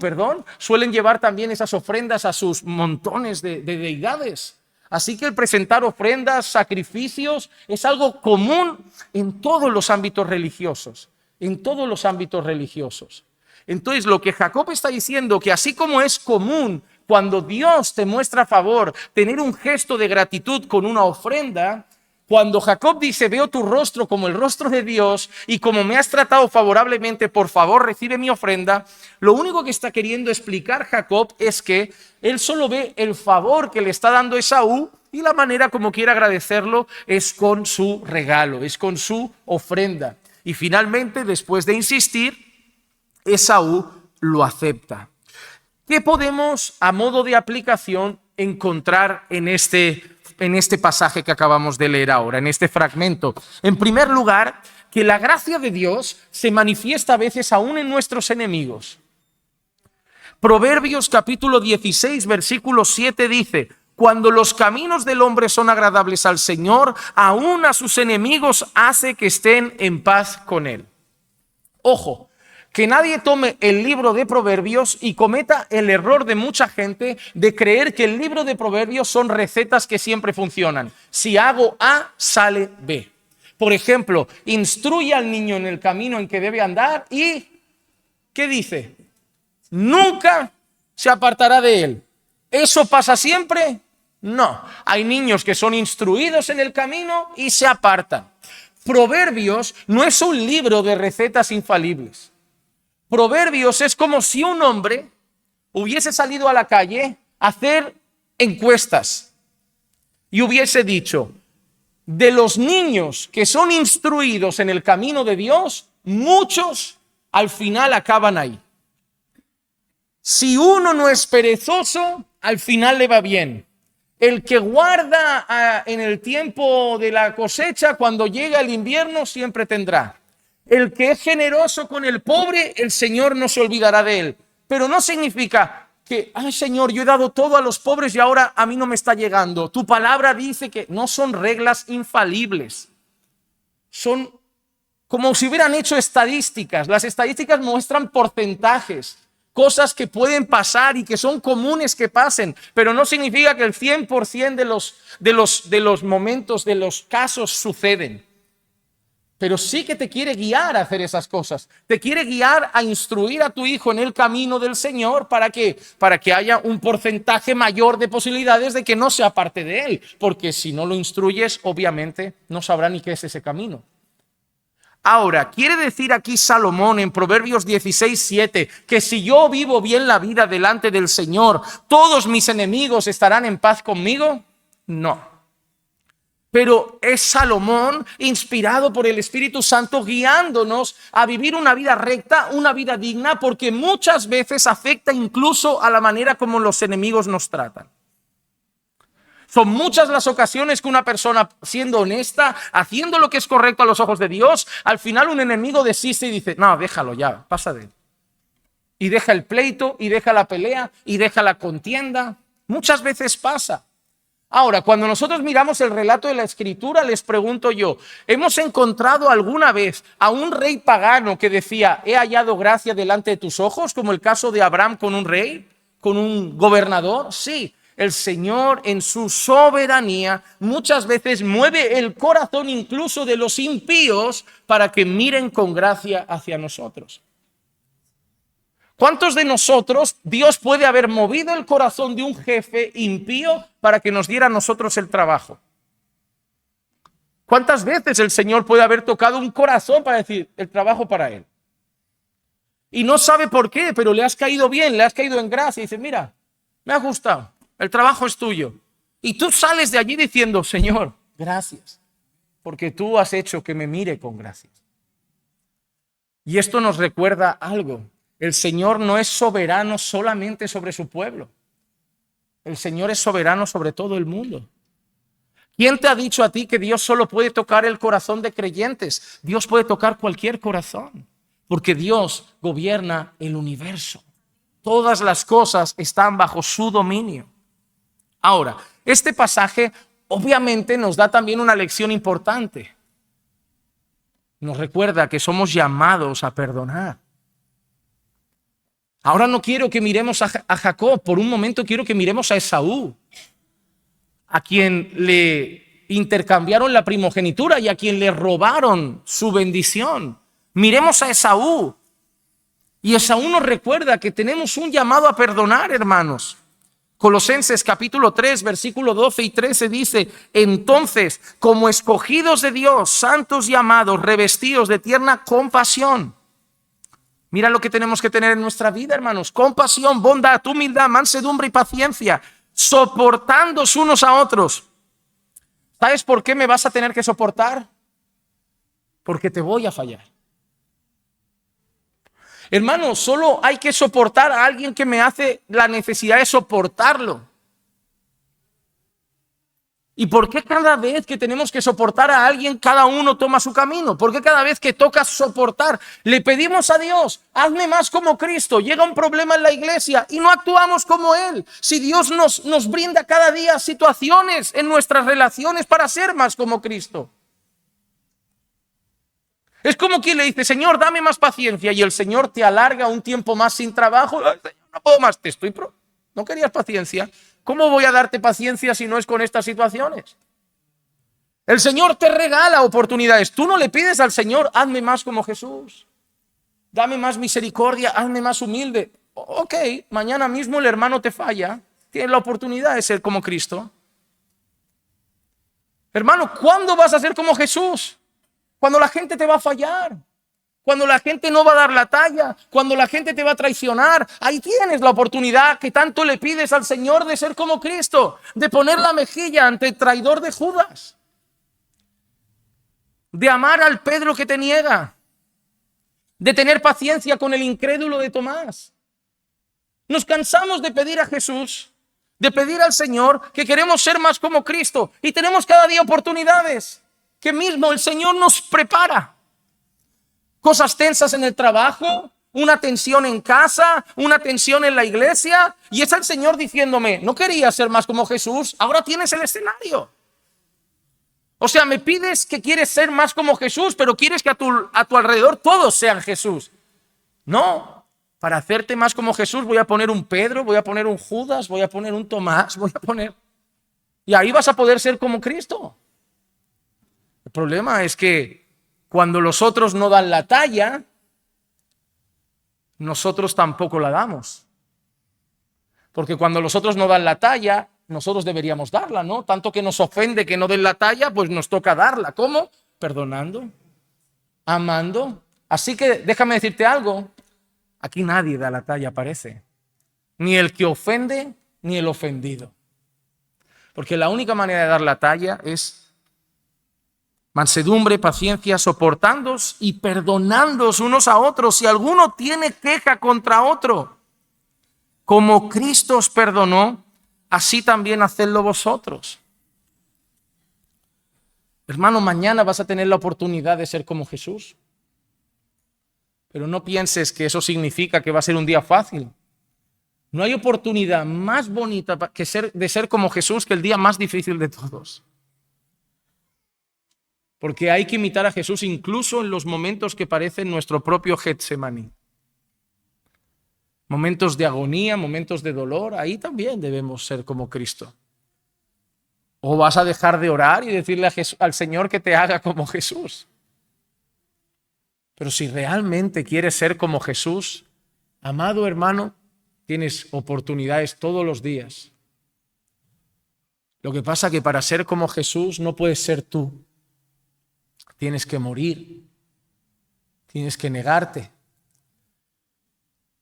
suelen llevar también esas ofrendas a sus montones de deidades. Así que el presentar ofrendas, sacrificios, es algo común en todos los ámbitos religiosos. En todos los ámbitos religiosos. Entonces, lo que Jacob está diciendo, que así como es común cuando Dios te muestra favor, tener un gesto de gratitud con una ofrenda, cuando Jacob dice, veo tu rostro como el rostro de Dios y como me has tratado favorablemente, por favor, recibe mi ofrenda, lo único que está queriendo explicar Jacob es que él solo ve el favor que le está dando Esaú y la manera como quiere agradecerlo es con su regalo, es con su ofrenda. Y finalmente, después de insistir, Esaú lo acepta. ¿Qué podemos, a modo de aplicación, encontrar en este pasaje que acabamos de leer ahora, en este fragmento? En primer lugar, que la gracia de Dios se manifiesta a veces aún en nuestros enemigos. Proverbios capítulo 16, versículo 7 dice, cuando los caminos del hombre son agradables al Señor, aún a sus enemigos hace que estén en paz con él. Ojo, que nadie tome el libro de Proverbios y cometa el error de mucha gente de creer que el libro de Proverbios son recetas que siempre funcionan. Si hago A, sale B. Por ejemplo, instruye al niño en el camino en que debe andar y, ¿qué dice? Nunca se apartará de él. ¿Eso pasa siempre? No. Hay niños que son instruidos en el camino y se apartan. Proverbios no es un libro de recetas infalibles. Proverbios es como si un hombre hubiese salido a la calle a hacer encuestas y hubiese dicho, de los niños que son instruidos en el camino de Dios, muchos al final acaban ahí. Si uno no es perezoso, al final le va bien. El que guarda en el tiempo de la cosecha, cuando llega el invierno, siempre tendrá. El que es generoso con el pobre, el Señor no se olvidará de él. Pero no significa que, ay Señor, yo he dado todo a los pobres y ahora a mí no me está llegando. Tu palabra dice que no son reglas infalibles. Son como si hubieran hecho estadísticas. Las estadísticas muestran porcentajes, cosas que pueden pasar y que son comunes que pasen, pero no significa que el 100% de los momentos, de los casos suceden. pero sí que te quiere guiar a hacer esas cosas. Te quiere guiar a instruir a tu hijo en el camino del Señor. ¿Para qué? Para que haya un porcentaje mayor de posibilidades de que no se aparte de él. Porque si no lo instruyes, obviamente no sabrá ni qué es ese camino. Ahora, quiere decir aquí Salomón en Proverbios 16:7 que si yo vivo bien la vida delante del Señor, ¿todos mis enemigos estarán en paz conmigo? No. Pero es Salomón inspirado por el Espíritu Santo guiándonos a vivir una vida recta, una vida digna, porque muchas veces afecta incluso a la manera como los enemigos nos tratan. Son muchas las ocasiones que una persona, siendo honesta, haciendo lo que es correcto a los ojos de Dios, al final un enemigo desiste y dice, no, déjalo ya, pasa de él. Y deja el pleito, y deja la pelea, y deja la contienda. Muchas veces pasa. Ahora, cuando nosotros miramos el relato de la Escritura, les pregunto yo, ¿hemos encontrado alguna vez a un rey pagano que decía, he hallado gracia delante de tus ojos, como el caso de Abraham con un rey, con un gobernador? Sí. El Señor en su soberanía muchas veces mueve el corazón incluso de los impíos para que miren con gracia hacia nosotros. ¿Cuántos de nosotros Dios puede haber movido el corazón de un jefe impío para que nos diera a nosotros el trabajo? ¿Cuántas veces el Señor puede haber tocado un corazón para decir el trabajo para él? Y no sabe por qué, pero le has caído bien, le has caído en gracia y dice, mira, me ha gustado. El trabajo es tuyo. Y tú sales de allí diciendo, Señor, gracias, porque tú has hecho que me mire con gracias. Y esto nos recuerda algo. El Señor no es soberano solamente sobre su pueblo. El Señor es soberano sobre todo el mundo. ¿Quién te ha dicho a ti que Dios solo puede tocar el corazón de creyentes? Dios puede tocar cualquier corazón, porque Dios gobierna el universo. Todas las cosas están bajo su dominio. Ahora, este pasaje obviamente nos da también una lección importante. Nos recuerda que somos llamados a perdonar. Ahora no quiero que miremos a Jacob, por un momento quiero que miremos a Esaú, a quien le intercambiaron la primogenitura y a quien le robaron su bendición. Miremos a Esaú. Y Esaú nos recuerda que tenemos un llamado a perdonar, hermanos. Colosenses capítulo 3, versículo 12 y 13 dice, entonces, como escogidos de Dios, santos y amados, revestidos de tierna compasión. Mira lo que tenemos que tener en nuestra vida, hermanos. Compasión, bondad, humildad, mansedumbre y paciencia, soportándose unos a otros. ¿Sabes por qué me vas a tener que soportar? Porque te voy a fallar. Hermano, solo hay que soportar a alguien que me hace la necesidad de soportarlo. ¿Y por qué cada vez que tenemos que soportar a alguien, cada uno toma su camino? ¿Por qué cada vez que toca soportar, le pedimos a Dios, hazme más como Cristo? Llega un problema en la iglesia y no actuamos como Él. Si Dios nos brinda cada día situaciones en nuestras relaciones para ser más como Cristo. Es como quien le dice, Señor, dame más paciencia, y el Señor te alarga un tiempo más sin trabajo. Ay, Señor, no puedo más, ¿no querías paciencia? ¿Cómo voy a darte paciencia si no es con estas situaciones? El Señor te regala oportunidades. Tú no le pides al Señor, hazme más como Jesús, dame más misericordia, hazme más humilde. Ok, mañana mismo el hermano te falla, tienes la oportunidad de ser como Cristo. Hermano, ¿cuándo vas a ser como Jesús? Cuando la gente te va a fallar, cuando la gente no va a dar la talla, cuando la gente te va a traicionar. Ahí tienes la oportunidad que tanto le pides al Señor de ser como Cristo, de poner la mejilla ante el traidor de Judas, de amar al Pedro que te niega, de tener paciencia con el incrédulo de Tomás. Nos cansamos de pedir a Jesús, de pedir al Señor que queremos ser más como Cristo, y tenemos cada día oportunidades que mismo el Señor nos prepara. Cosas tensas en el trabajo, una tensión en casa, una tensión en la iglesia, y es el Señor diciéndome, ¿no querías ser más como Jesús? Ahora tienes el escenario. O sea, me pides que quieres ser más como Jesús, pero quieres que a tu alrededor todos sean Jesús. No, para hacerte más como Jesús voy a poner un Pedro, voy a poner un Judas, voy a poner un Tomás, y ahí vas a poder ser como Cristo. El problema es que cuando los otros no dan la talla, nosotros tampoco la damos. Porque cuando los otros no dan la talla, nosotros deberíamos darla, ¿no? Tanto que nos ofende que no den la talla, pues nos toca darla. ¿Cómo? Perdonando, amando. Así que déjame decirte algo. Aquí nadie da la talla, parece. Ni el que ofende, ni el ofendido. Porque la única manera de dar la talla es mansedumbre, paciencia, soportándoos y perdonándoos unos a otros. Si alguno tiene queja contra otro, como Cristo os perdonó, así también hacedlo vosotros. Hermano, mañana vas a tener la oportunidad de ser como Jesús. Pero no pienses que eso significa que va a ser un día fácil. No hay oportunidad más bonita de ser como Jesús que el día más difícil de todos. Porque hay que imitar a Jesús incluso en los momentos que parecen nuestro propio Getsemaní. Momentos de agonía, momentos de dolor, ahí también debemos ser como Cristo. ¿O vas a dejar de orar y decirle al Señor que te haga como Jesús? Pero si realmente quieres ser como Jesús, amado hermano, tienes oportunidades todos los días. Lo que pasa es que para ser como Jesús no puedes ser tú. Tienes que morir, tienes que negarte.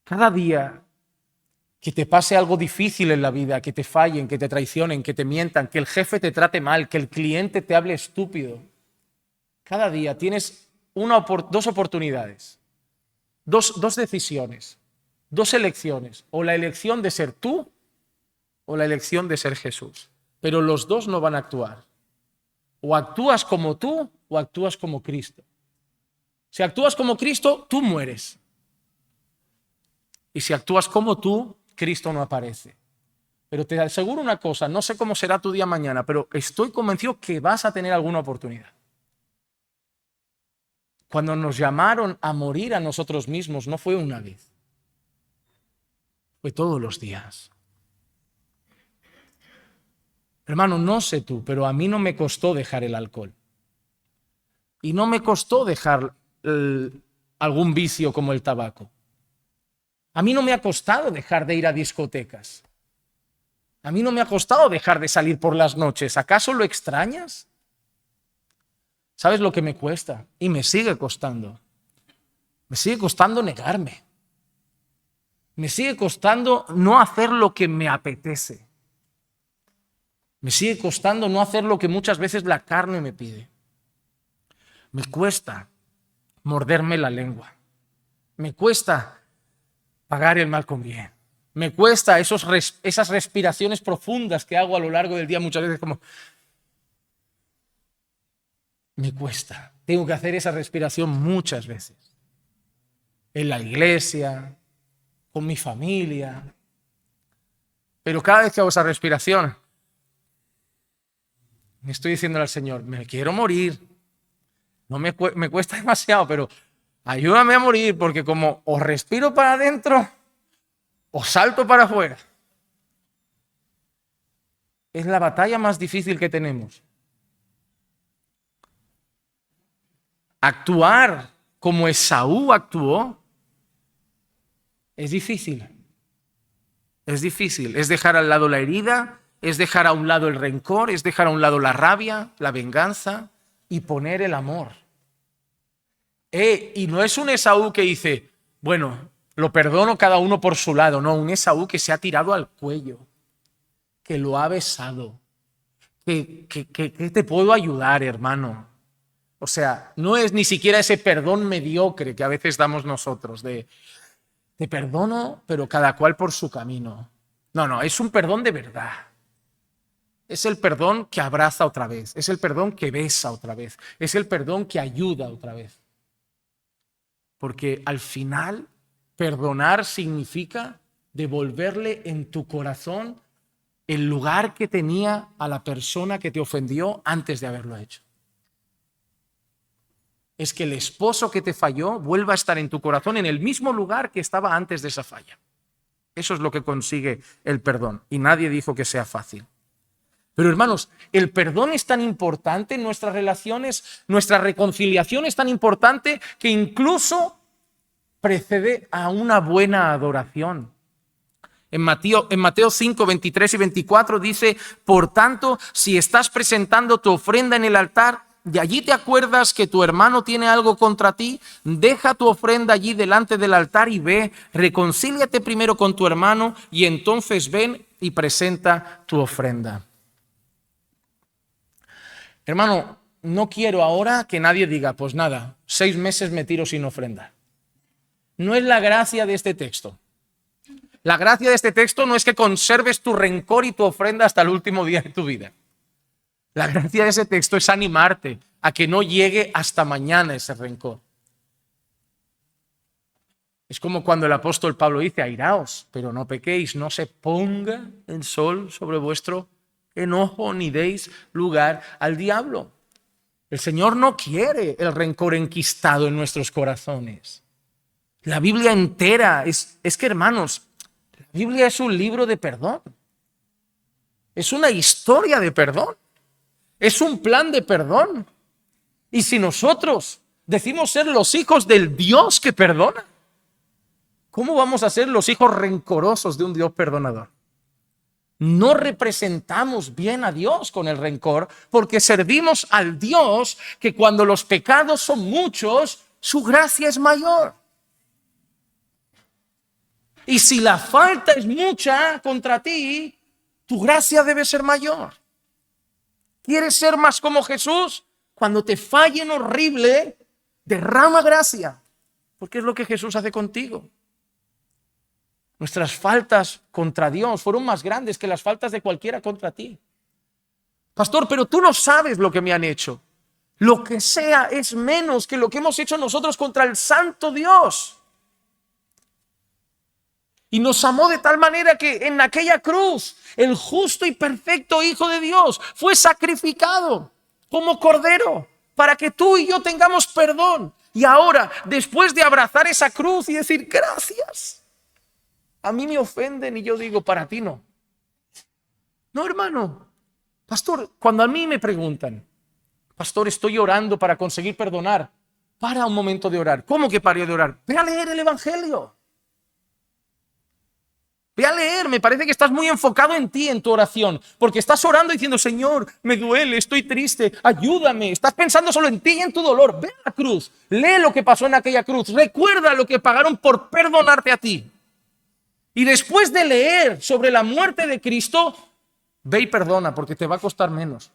Cada día que te pase algo difícil en la vida, que te fallen, que te traicionen, que te mientan, que el jefe te trate mal, que el cliente te hable estúpido, cada día tienes dos oportunidades, dos decisiones, dos elecciones, o la elección de ser tú o la elección de ser Jesús. Pero los dos no van a actuar. O actúas como tú o actúas como Cristo. Si actúas como Cristo, tú mueres. Y si actúas como tú, Cristo no aparece. Pero te aseguro una cosa, no sé cómo será tu día mañana, pero estoy convencido que vas a tener alguna oportunidad. Cuando nos llamaron a morir a nosotros mismos, no fue una vez. Fue todos los días. Hermano, no sé tú, pero a mí no me costó dejar el alcohol. Y no me costó dejar algún vicio como el tabaco. A mí no me ha costado dejar de ir a discotecas. A mí no me ha costado dejar de salir por las noches. ¿Acaso lo extrañas? ¿Sabes lo que me cuesta? Y me sigue costando. Me sigue costando negarme. Me sigue costando no hacer lo que me apetece. Me sigue costando no hacer lo que muchas veces la carne me pide. Me cuesta morderme la lengua. Me cuesta pagar el mal con bien. Me cuesta esas respiraciones profundas que hago a lo largo del día muchas veces como... Me cuesta. Tengo que hacer esa respiración muchas veces. En la iglesia, con mi familia. Pero cada vez que hago esa respiración, me estoy diciendo al Señor, me quiero morir. No me cuesta demasiado, pero ayúdame a morir, porque como o respiro para adentro o salto para afuera. Es la batalla más difícil que tenemos. Actuar como Esaú actuó es difícil. Es difícil. Es dejar al lado la herida, es dejar a un lado el rencor, es dejar a un lado la rabia, la venganza y poner el amor. Y no es un Esaú que dice, bueno, lo perdono cada uno por su lado. No, un Esaú que se ha tirado al cuello, que lo ha besado, que te puedo ayudar, hermano. O sea, no es ni siquiera ese perdón mediocre que a veces damos nosotros, de te perdono, pero cada cual por su camino. No, es un perdón de verdad. Es el perdón que abraza otra vez, es el perdón que besa otra vez, es el perdón que ayuda otra vez. Porque al final, perdonar significa devolverle en tu corazón el lugar que tenía a la persona que te ofendió antes de haberlo hecho. Es que el esposo que te falló vuelva a estar en tu corazón en el mismo lugar que estaba antes de esa falla. Eso es lo que consigue el perdón. Y nadie dijo que sea fácil. Pero hermanos, el perdón es tan importante en nuestras relaciones, nuestra reconciliación es tan importante que incluso precede a una buena adoración. En Mateo 5, 23 y 24 dice, por tanto, si estás presentando tu ofrenda en el altar, de allí te acuerdas que tu hermano tiene algo contra ti, deja tu ofrenda allí delante del altar y ve, reconcíliate primero con tu hermano y entonces ven y presenta tu ofrenda. Hermano, no quiero ahora que nadie diga, pues nada, 6 meses me tiro sin ofrenda. No es la gracia de este texto. La gracia de este texto no es que conserves tu rencor y tu ofrenda hasta el último día de tu vida. La gracia de ese texto es animarte a que no llegue hasta mañana ese rencor. Es como cuando el apóstol Pablo dice, airaos, pero no pequéis, no se ponga el sol sobre vuestro enojo ni deis lugar al diablo. El Señor no quiere el rencor enquistado en nuestros corazones. La Biblia entera es que, hermanos, la Biblia es un libro de perdón. Es una historia de perdón. Es un plan de perdón. Y si nosotros decimos ser los hijos del Dios que perdona, ¿cómo vamos a ser los hijos rencorosos de un Dios perdonador? No representamos bien a Dios con el rencor porque servimos al Dios que cuando los pecados son muchos, su gracia es mayor. Y si la falta es mucha contra ti, tu gracia debe ser mayor. ¿Quieres ser más como Jesús? Cuando te fallen horrible, derrama gracia, porque es lo que Jesús hace contigo. Nuestras faltas contra Dios fueron más grandes que las faltas de cualquiera contra ti. Pastor, pero tú no sabes lo que me han hecho. Lo que sea es menos que lo que hemos hecho nosotros contra el santo Dios. Y nos amó de tal manera que en aquella cruz el justo y perfecto Hijo de Dios fue sacrificado como cordero para que tú y yo tengamos perdón. Y ahora, después de abrazar esa cruz y decir gracias, a mí me ofenden y yo digo, para ti no. No, hermano. Pastor, cuando a mí me preguntan, pastor, estoy orando para conseguir perdonar, para un momento de orar. ¿Cómo que paré de orar? Ve a leer el Evangelio. Ve a leer, me parece que estás muy enfocado en ti, en tu oración, porque estás orando diciendo, Señor, me duele, estoy triste, ayúdame. Estás pensando solo en ti y en tu dolor. Ve a la cruz, lee lo que pasó en aquella cruz, recuerda lo que pagaron por perdonarte a ti. Y después de leer sobre la muerte de Cristo, ve y perdona, porque te va a costar menos.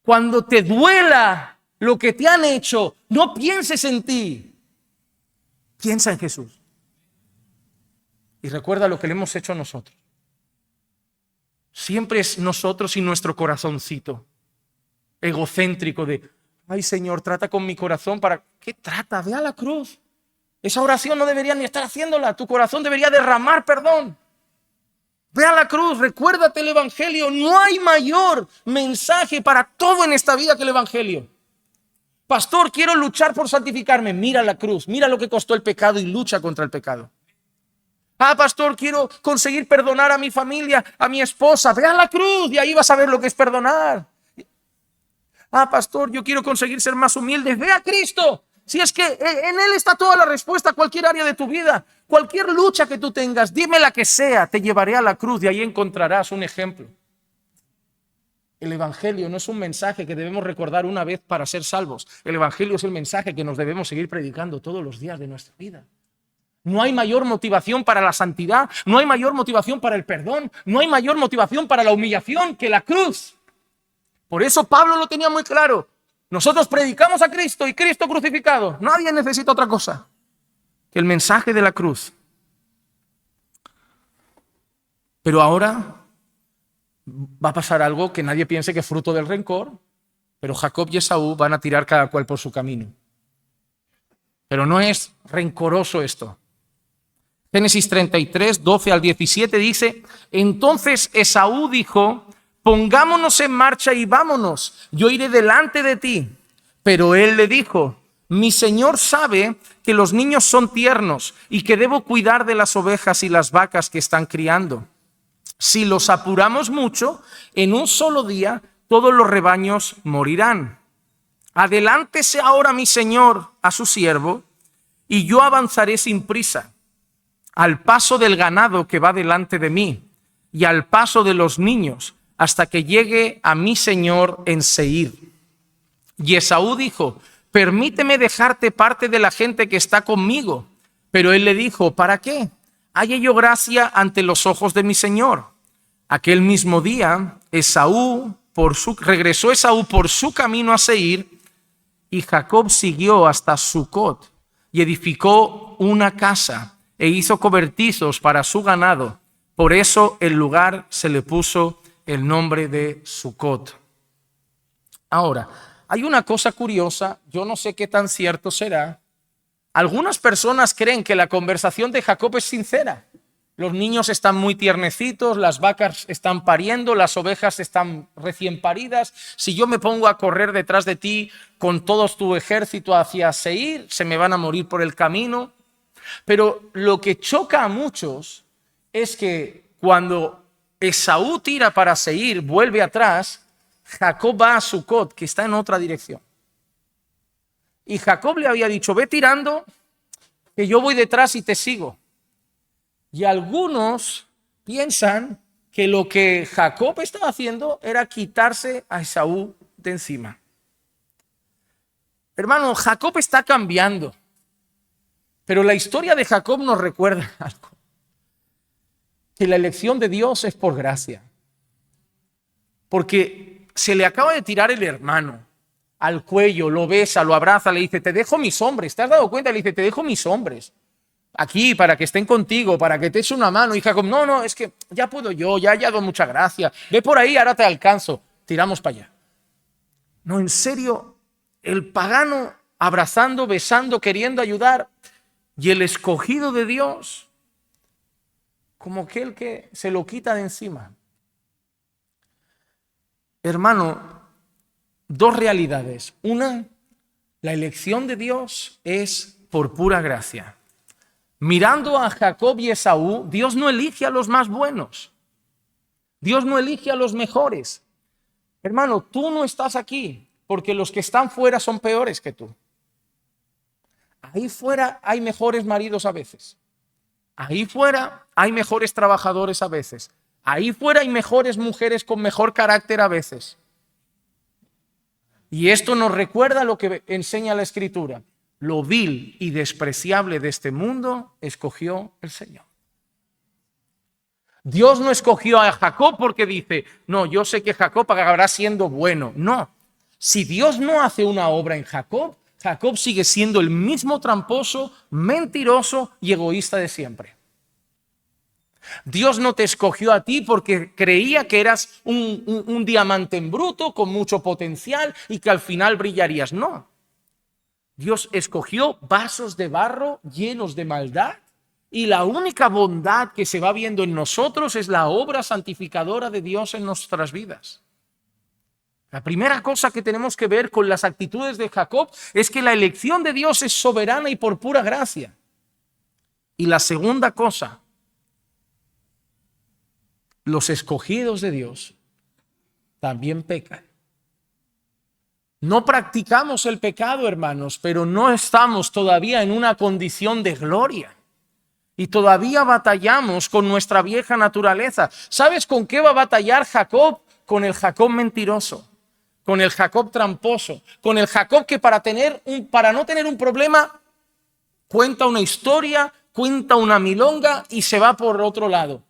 Cuando te duela lo que te han hecho, no pienses en ti, piensa en Jesús. Y recuerda lo que le hemos hecho a nosotros. Siempre es nosotros y nuestro corazoncito egocéntrico de, ay Señor, trata con mi corazón para... ¿Qué trata? Ve a la cruz. Esa oración no debería ni estar haciéndola. Tu corazón debería derramar perdón. Ve a la cruz, recuérdate el Evangelio. No hay mayor mensaje para todo en esta vida que el Evangelio. Pastor, quiero luchar por santificarme. Mira la cruz, mira lo que costó el pecado y lucha contra el pecado. Ah, pastor, quiero conseguir perdonar a mi familia, a mi esposa. Ve a la cruz y ahí vas a ver lo que es perdonar. Ah, pastor, yo quiero conseguir ser más humilde. Ve a Cristo. Si es que en Él está toda la respuesta a cualquier área de tu vida. Cualquier lucha que tú tengas, dime la que sea, te llevaré a la cruz y ahí encontrarás un ejemplo. El Evangelio no es un mensaje que debemos recordar una vez para ser salvos. El Evangelio es el mensaje que nos debemos seguir predicando todos los días de nuestra vida. No hay mayor motivación para la santidad, no hay mayor motivación para el perdón, no hay mayor motivación para la humillación que la cruz. Por eso Pablo lo tenía muy claro. Nosotros predicamos a Cristo y Cristo crucificado. Nadie necesita otra cosa que el mensaje de la cruz. Pero ahora va a pasar algo que nadie piense que es fruto del rencor, pero Jacob y Esaú van a tirar cada cual por su camino. Pero no es rencoroso esto. Génesis 33, 12 al 17 dice, entonces Esaú dijo, pongámonos en marcha y vámonos, yo iré delante de ti. Pero él le dijo, mi señor sabe que los niños son tiernos y que debo cuidar de las ovejas y las vacas que están criando. Si los apuramos mucho, en un solo día todos los rebaños morirán. Adelántese ahora mi señor a su siervo, y yo avanzaré sin prisa, al paso del ganado que va delante de mí, y al paso de los niños, hasta que llegue a mi señor en Seir. Y Esaú dijo: permíteme dejarte parte de la gente que está conmigo. Pero él le dijo: ¿para qué? Halle yo gracia ante los ojos de mi señor. Aquel mismo día, regresó Esaú por su camino a Seir, y Jacob siguió hasta Sucot, y edificó una casa, e hizo cobertizos para su ganado. Por eso el lugar se le puso el nombre de Sucot. Ahora, hay una cosa curiosa, yo no sé qué tan cierto será. Algunas personas creen que la conversación de Jacob es sincera. Los niños están muy tiernecitos, las vacas están pariendo, las ovejas están recién paridas. Si yo me pongo a correr detrás de ti con todo tu ejército hacia Seir, se me van a morir por el camino. Pero lo que choca a muchos es que cuando Esaú tira para Seir, vuelve atrás, Jacob va a Sucot, que está en otra dirección. Y Jacob le había dicho: ve tirando, que yo voy detrás y te sigo. Y algunos piensan que lo que Jacob estaba haciendo era quitarse a Esaú de encima. Hermano, Jacob está cambiando. Pero la historia de Jacob nos recuerda algo. Que la elección de Dios es por gracia. Porque se le acaba de tirar el hermano al cuello, lo besa, lo abraza, le dice: te dejo mis hombres. ¿Te has dado cuenta? Le dice: te dejo mis hombres aquí para que estén contigo, para que te eche una mano. Y Jacob: no, es que ya puedo yo, ya he dado mucha gracia. Ve por ahí, ahora te alcanzo. Tiramos para allá. No, en serio, el pagano abrazando, besando, queriendo ayudar, y el escogido de Dios como aquel que se lo quita de encima. Hermano, dos realidades. Una, la elección de Dios es por pura gracia. Mirando a Jacob y Esaú, Dios no elige a los más buenos. Dios no elige a los mejores. Hermano, tú no estás aquí porque los que están fuera son peores que tú. Ahí fuera hay mejores maridos a veces. Ahí fuera hay mejores trabajadores a veces. Ahí fuera hay mejores mujeres con mejor carácter a veces. Y esto nos recuerda lo que enseña la Escritura. Lo vil y despreciable de este mundo escogió el Señor. Dios no escogió a Jacob porque dice: no, yo sé que Jacob acabará siendo bueno. No, si Dios no hace una obra en Jacob, Jacob sigue siendo el mismo tramposo, mentiroso y egoísta de siempre. Dios no te escogió a ti porque creía que eras un diamante en bruto con mucho potencial y que al final brillarías. No. Dios escogió vasos de barro llenos de maldad, y la única bondad que se va viendo en nosotros es la obra santificadora de Dios en nuestras vidas. La primera cosa que tenemos que ver con las actitudes de Jacob es que la elección de Dios es soberana y por pura gracia. Y la segunda cosa, los escogidos de Dios también pecan. No practicamos el pecado, hermanos, pero no estamos todavía en una condición de gloria. Y todavía batallamos con nuestra vieja naturaleza. ¿Sabes con qué va a batallar Jacob? Con el Jacob mentiroso, con el Jacob tramposo, con el Jacob que para no tener un problema cuenta una historia, cuenta una milonga y se va por otro lado.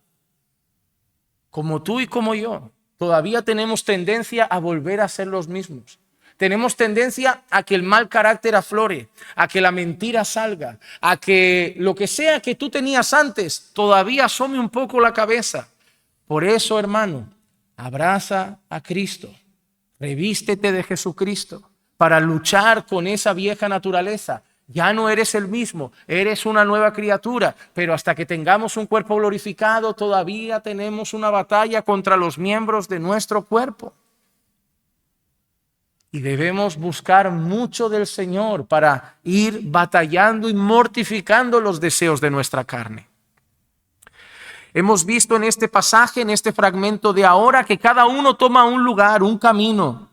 Como tú y como yo, todavía tenemos tendencia a volver a ser los mismos. Tenemos tendencia a que el mal carácter aflore, a que la mentira salga, a que lo que sea que tú tenías antes todavía asome un poco la cabeza. Por eso, hermano, abraza a Cristo, revístete de Jesucristo para luchar con esa vieja naturaleza. Ya no eres el mismo, eres una nueva criatura, pero hasta que tengamos un cuerpo glorificado todavía tenemos una batalla contra los miembros de nuestro cuerpo. Y debemos buscar mucho del Señor para ir batallando y mortificando los deseos de nuestra carne. Hemos visto en este pasaje, en este fragmento de ahora, que cada uno toma un lugar, un camino.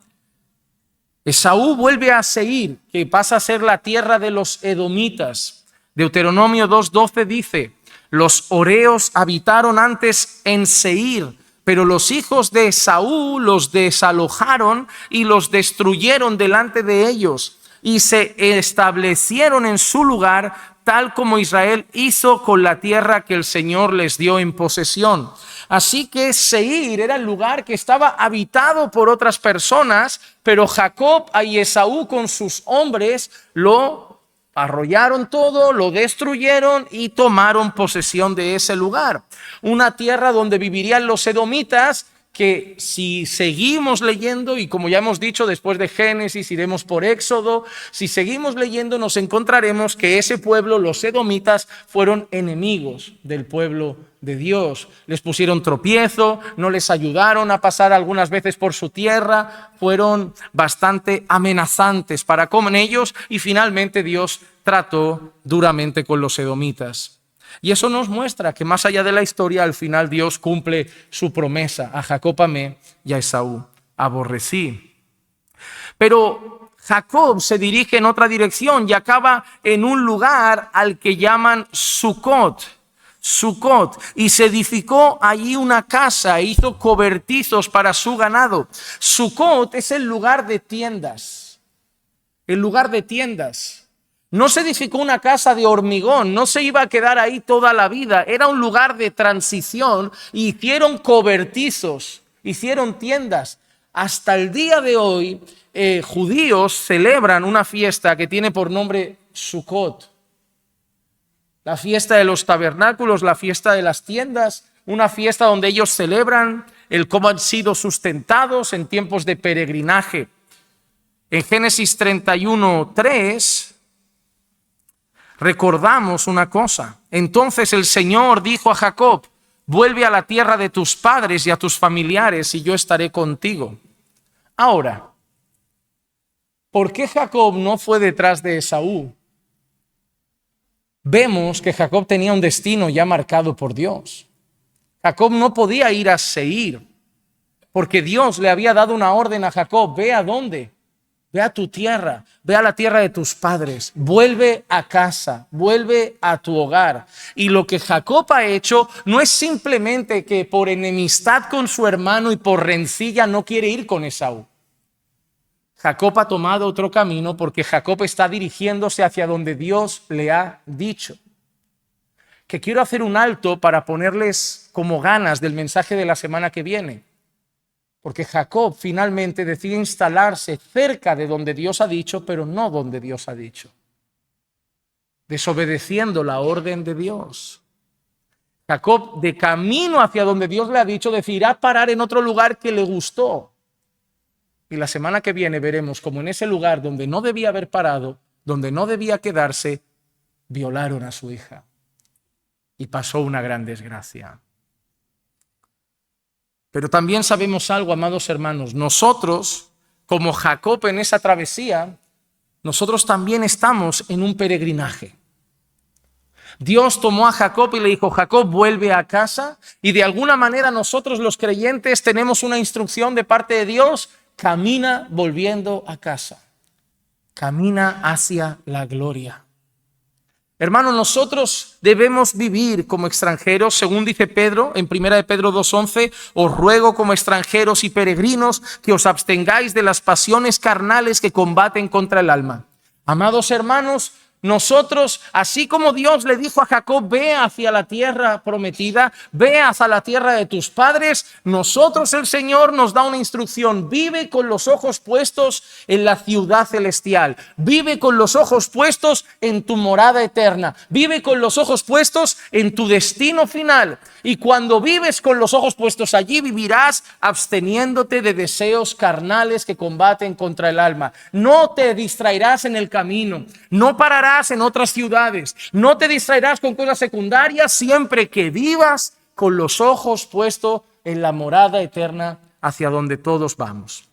Esaú vuelve a Seir, que pasa a ser la tierra de los edomitas. Deuteronomio 2:12 dice: los horeos habitaron antes en Seir, pero los hijos de Esaú los desalojaron y los destruyeron delante de ellos, y se establecieron en su lugar, tal como Israel hizo con la tierra que el Señor les dio en posesión. Así que Seir era el lugar que estaba habitado por otras personas, pero Jacob y Esaú con sus hombres lo arrollaron todo, lo destruyeron y tomaron posesión de ese lugar. Una tierra donde vivirían los edomitas, que si seguimos leyendo, y como ya hemos dicho, después de Génesis iremos por Éxodo, si seguimos leyendo nos encontraremos que ese pueblo, los edomitas, fueron enemigos del pueblo de Dios. Les pusieron tropiezo, no les ayudaron a pasar algunas veces por su tierra, fueron bastante amenazantes para con ellos, y finalmente Dios trató duramente con los edomitas. Y eso nos muestra que más allá de la historia, al final Dios cumple su promesa: a Jacob amé y a Esaú aborrecí. Pero Jacob se dirige en otra dirección y acaba en un lugar al que llaman Sucot, y se edificó allí una casa e hizo cobertizos para su ganado. Sucot es el lugar de tiendas, el lugar de tiendas. No se edificó una casa de hormigón, no se iba a quedar ahí toda la vida, era un lugar de transición. Hicieron cobertizos, hicieron tiendas. Hasta el día de hoy, judíos celebran una fiesta que tiene por nombre Sukkot. La fiesta de los tabernáculos, la fiesta de las tiendas, una fiesta donde ellos celebran el cómo han sido sustentados en tiempos de peregrinaje. En Génesis 31:3 recordamos una cosa. Entonces el Señor dijo a Jacob: vuelve a la tierra de tus padres y a tus familiares, y yo estaré contigo. Ahora, ¿por qué Jacob no fue detrás de Esaú? Vemos que Jacob tenía un destino ya marcado por Dios. Jacob no podía ir a Seir, porque Dios le había dado una orden a Jacob: ve a dónde. Ve a tu tierra, ve a la tierra de tus padres, vuelve a casa, vuelve a tu hogar. Y lo que Jacob ha hecho no es simplemente que por enemistad con su hermano y por rencilla no quiere ir con Esaú. Jacob ha tomado otro camino porque Jacob está dirigiéndose hacia donde Dios le ha dicho. Que quiero hacer un alto para ponerles como ganas del mensaje de la semana que viene. Porque Jacob finalmente decide instalarse cerca de donde Dios ha dicho, pero no donde Dios ha dicho. Desobedeciendo la orden de Dios. Jacob, de camino hacia donde Dios le ha dicho, decidirá parar en otro lugar que le gustó. Y la semana que viene veremos cómo en ese lugar donde no debía haber parado, donde no debía quedarse, violaron a su hija. Y pasó una gran desgracia. Pero también sabemos algo, amados hermanos. Nosotros, como Jacob en esa travesía, nosotros también estamos en un peregrinaje. Dios tomó a Jacob y le dijo: Jacob, vuelve a casa. Y de alguna manera nosotros los creyentes tenemos una instrucción de parte de Dios: camina volviendo a casa. Camina hacia la gloria. Hermanos, nosotros debemos vivir como extranjeros, según dice Pedro en 1 Pedro 2:11, os ruego como extranjeros y peregrinos que os abstengáis de las pasiones carnales que combaten contra el alma. Amados hermanos, nosotros, así como Dios le dijo a Jacob: ve hacia la tierra prometida, ve hacia la tierra de tus padres, nosotros, el Señor nos da una instrucción: vive con los ojos puestos en la ciudad celestial, vive con los ojos puestos en tu morada eterna, vive con los ojos puestos en tu destino final. Y cuando vives con los ojos puestos allí, vivirás absteniéndote de deseos carnales que combaten contra el alma. No te distraerás en el camino, no pararás en otras ciudades, no te distraerás con cosas secundarias, siempre que vivas con los ojos puestos en la morada eterna hacia donde todos vamos.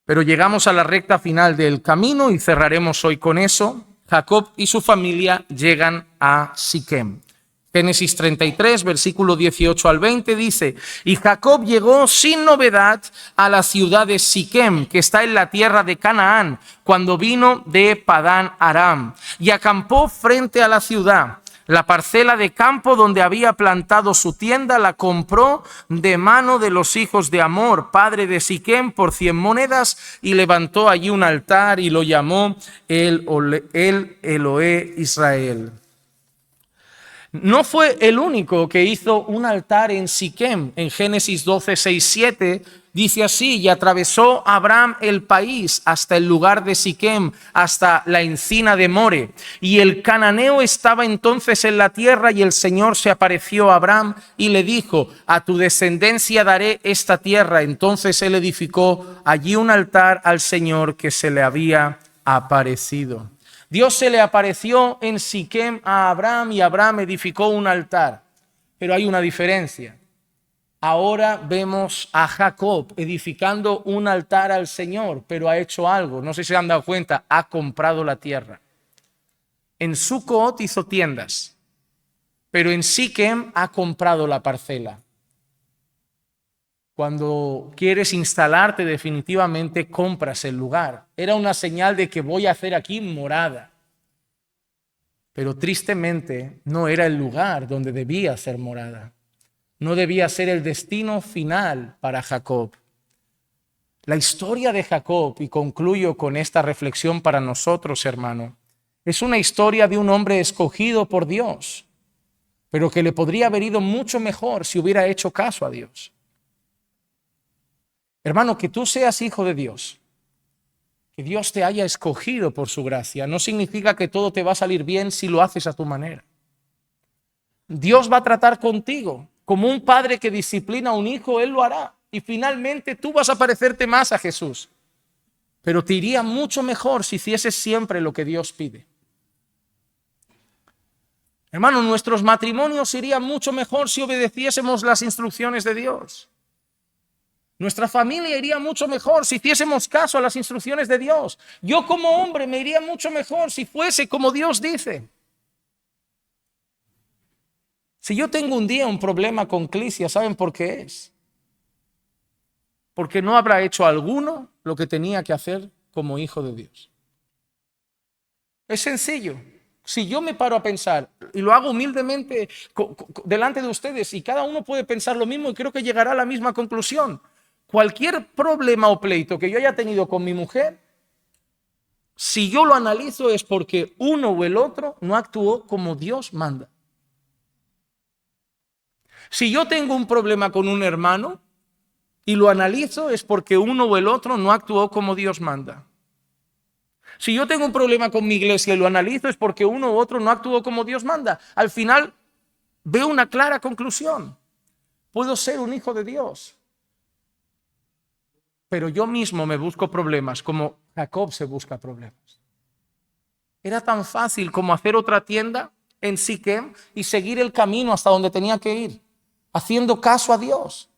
Pero llegamos a la recta final del camino y cerraremos hoy con eso. Jacob y su familia llegan a Siquem. Génesis 33, versículo 18 al 20 dice: y Jacob llegó sin novedad a la ciudad de Siquem, que está en la tierra de Canaán, cuando vino de Padán Aram, y acampó frente a la ciudad. La parcela de campo donde había plantado su tienda la compró de mano de los hijos de Hamor, padre de Siquem, por 100 monedas, y levantó allí un altar y lo llamó el Eloé Israel. No fue el único que hizo un altar en Siquem. En Génesis 12, 6, 7 dice así: y atravesó Abraham el país hasta el lugar de Siquem, hasta la encina de More. Y el cananeo estaba entonces en la tierra, y el Señor se apareció a Abraham y le dijo: a tu descendencia daré esta tierra. Entonces él edificó allí un altar al Señor que se le había aparecido. Dios se le apareció en Siquem a Abraham y Abraham edificó un altar. Pero hay una diferencia. Ahora vemos a Jacob edificando un altar al Señor, pero ha hecho algo. No sé si se han dado cuenta, ha comprado la tierra. En Sucot hizo tiendas, pero en Siquem ha comprado la parcela. Cuando quieres instalarte definitivamente, compras el lugar. Era una señal de que voy a hacer aquí morada. Pero tristemente no era el lugar donde debía ser morada. No debía ser el destino final para Jacob. La historia de Jacob, y concluyo con esta reflexión para nosotros, hermano, es una historia de un hombre escogido por Dios, pero que le podría haber ido mucho mejor si hubiera hecho caso a Dios. Hermano, que tú seas hijo de Dios, que Dios te haya escogido por su gracia, no significa que todo te va a salir bien si lo haces a tu manera. Dios va a tratar contigo como un padre que disciplina a un hijo, Él lo hará. Y finalmente tú vas a parecerte más a Jesús. Pero te iría mucho mejor si hicieses siempre lo que Dios pide. Hermano, nuestros matrimonios irían mucho mejor si obedeciésemos las instrucciones de Dios. Nuestra familia iría mucho mejor si hiciésemos caso a las instrucciones de Dios. Yo como hombre me iría mucho mejor si fuese como Dios dice. Si yo tengo un día un problema con Clisia, ¿saben por qué es? Porque no habrá hecho alguno lo que tenía que hacer como hijo de Dios. Es sencillo. Si yo me paro a pensar, y lo hago humildemente delante de ustedes, y cada uno puede pensar lo mismo y creo que llegará a la misma conclusión. Cualquier problema o pleito que yo haya tenido con mi mujer, si yo lo analizo es porque uno o el otro no actuó como Dios manda. Si yo tengo un problema con un hermano y lo analizo es porque uno o el otro no actuó como Dios manda. Si yo tengo un problema con mi iglesia y lo analizo es porque uno u otro no actuó como Dios manda. Al final veo una clara conclusión. Puedo ser un hijo de Dios, pero yo mismo me busco problemas como Jacob se busca problemas. Era tan fácil como hacer otra tienda en Siquem y seguir el camino hasta donde tenía que ir, haciendo caso a Dios.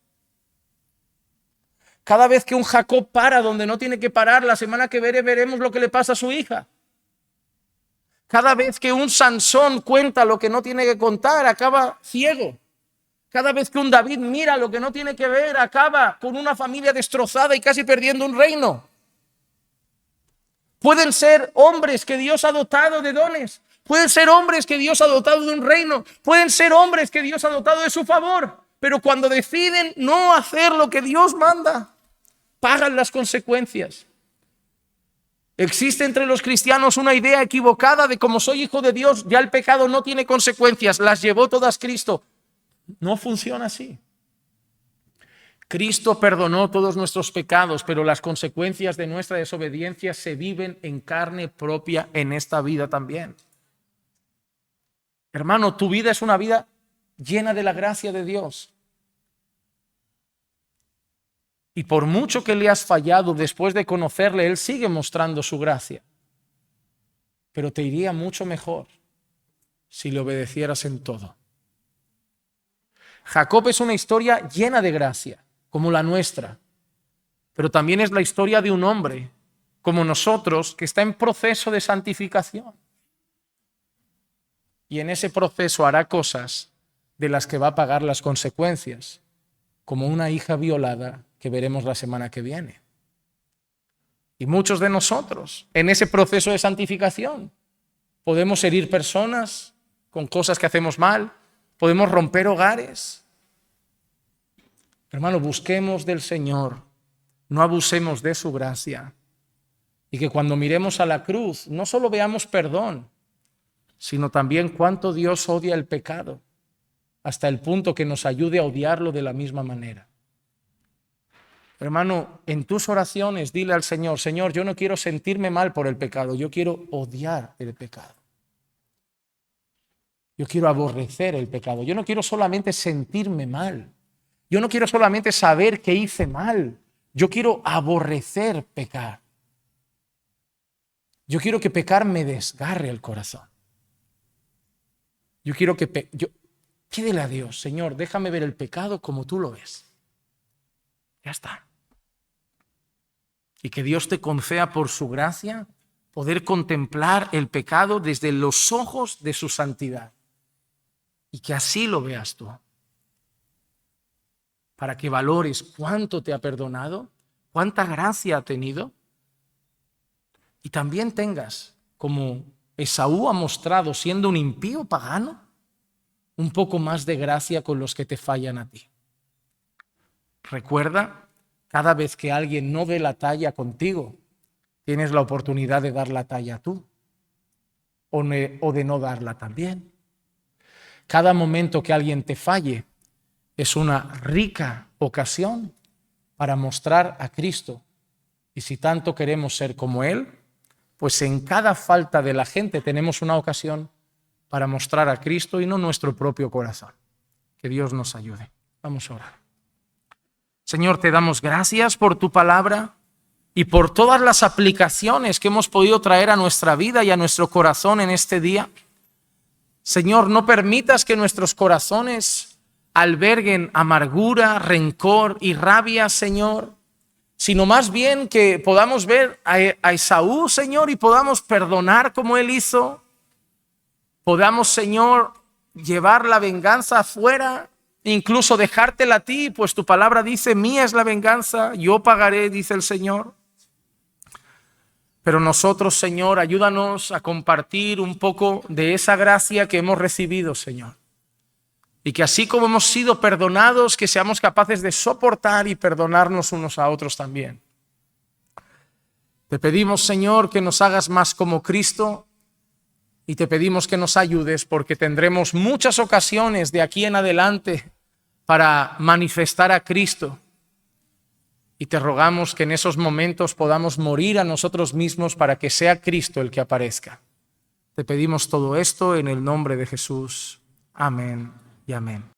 Cada vez que un Jacob para donde no tiene que parar, la semana que viene veremos lo que le pasa a su hija. Cada vez que un Sansón cuenta lo que no tiene que contar, acaba ciego. Cada vez que un David mira lo que no tiene que ver, acaba con una familia destrozada y casi perdiendo un reino. Pueden ser hombres que Dios ha dotado de dones. Pueden ser hombres que Dios ha dotado de un reino. Pueden ser hombres que Dios ha dotado de su favor. Pero cuando deciden no hacer lo que Dios manda, pagan las consecuencias. Existe entre los cristianos una idea equivocada de como soy hijo de Dios, ya el pecado no tiene consecuencias, las llevó todas Cristo. No funciona así. Cristo perdonó todos nuestros pecados, pero las consecuencias de nuestra desobediencia se viven en carne propia en esta vida también. Hermano, tu vida es una vida llena de la gracia de Dios. Y por mucho que le has fallado después de conocerle, Él sigue mostrando su gracia. Pero te iría mucho mejor si le obedecieras en todo. Jacob es una historia llena de gracia, como la nuestra. Pero también es la historia de un hombre, como nosotros, que está en proceso de santificación. y en ese proceso hará cosas de las que va a pagar las consecuencias, como una hija violada que veremos la semana que viene. Y muchos de nosotros, en ese proceso de santificación, podemos herir personas con cosas que hacemos mal, podemos romper hogares. Hermano, busquemos del Señor, no abusemos de su gracia. Y que cuando miremos a la cruz, no solo veamos perdón, sino también cuánto Dios odia el pecado, hasta el punto que nos ayude a odiarlo de la misma manera. Hermano, en tus oraciones dile al Señor, Señor, yo no quiero sentirme mal por el pecado, yo quiero odiar el pecado. Yo quiero aborrecer el pecado. Yo no quiero solamente sentirme mal. Yo no quiero solamente saber que hice mal. Yo quiero aborrecer pecar. Yo quiero que pecar me desgarre el corazón. Yo quiero que pídele a Dios, Señor, déjame ver el pecado como tú lo ves. Ya está. Y que Dios te conceda por su gracia poder contemplar el pecado desde los ojos de su santidad. Y que así lo veas tú. Para que valores cuánto te ha perdonado, cuánta gracia ha tenido. Y también tengas, como Esaú ha mostrado siendo un impío pagano, un poco más de gracia con los que te fallan a ti. Recuerda, cada vez que alguien no dé la talla contigo, tienes la oportunidad de dar la talla tú o de no darla también. Cada momento que alguien te falle es una rica ocasión para mostrar a Cristo. Y si tanto queremos ser como Él, pues en cada falta de la gente tenemos una ocasión para mostrar a Cristo y no nuestro propio corazón. Que Dios nos ayude. Vamos a orar. Señor, te damos gracias por tu palabra y por todas las aplicaciones que hemos podido traer a nuestra vida y a nuestro corazón en este día. Señor, no permitas que nuestros corazones alberguen amargura, rencor y rabia, Señor, sino más bien que podamos ver a Esaú, Señor, y podamos perdonar como él hizo. Podamos, Señor, llevar la venganza afuera, incluso dejártela a ti, pues tu palabra dice, mía es la venganza, yo pagaré, dice el Señor. Pero nosotros, Señor, ayúdanos a compartir un poco de esa gracia que hemos recibido, Señor. Y que así como hemos sido perdonados, que seamos capaces de soportar y perdonarnos unos a otros también. Te pedimos, Señor, que nos hagas más como Cristo y te pedimos que nos ayudes porque tendremos muchas ocasiones de aquí en adelante para manifestar a Cristo. Y te rogamos que en esos momentos podamos morir a nosotros mismos para que sea Cristo el que aparezca. Te pedimos todo esto en el nombre de Jesús. Amén y amén.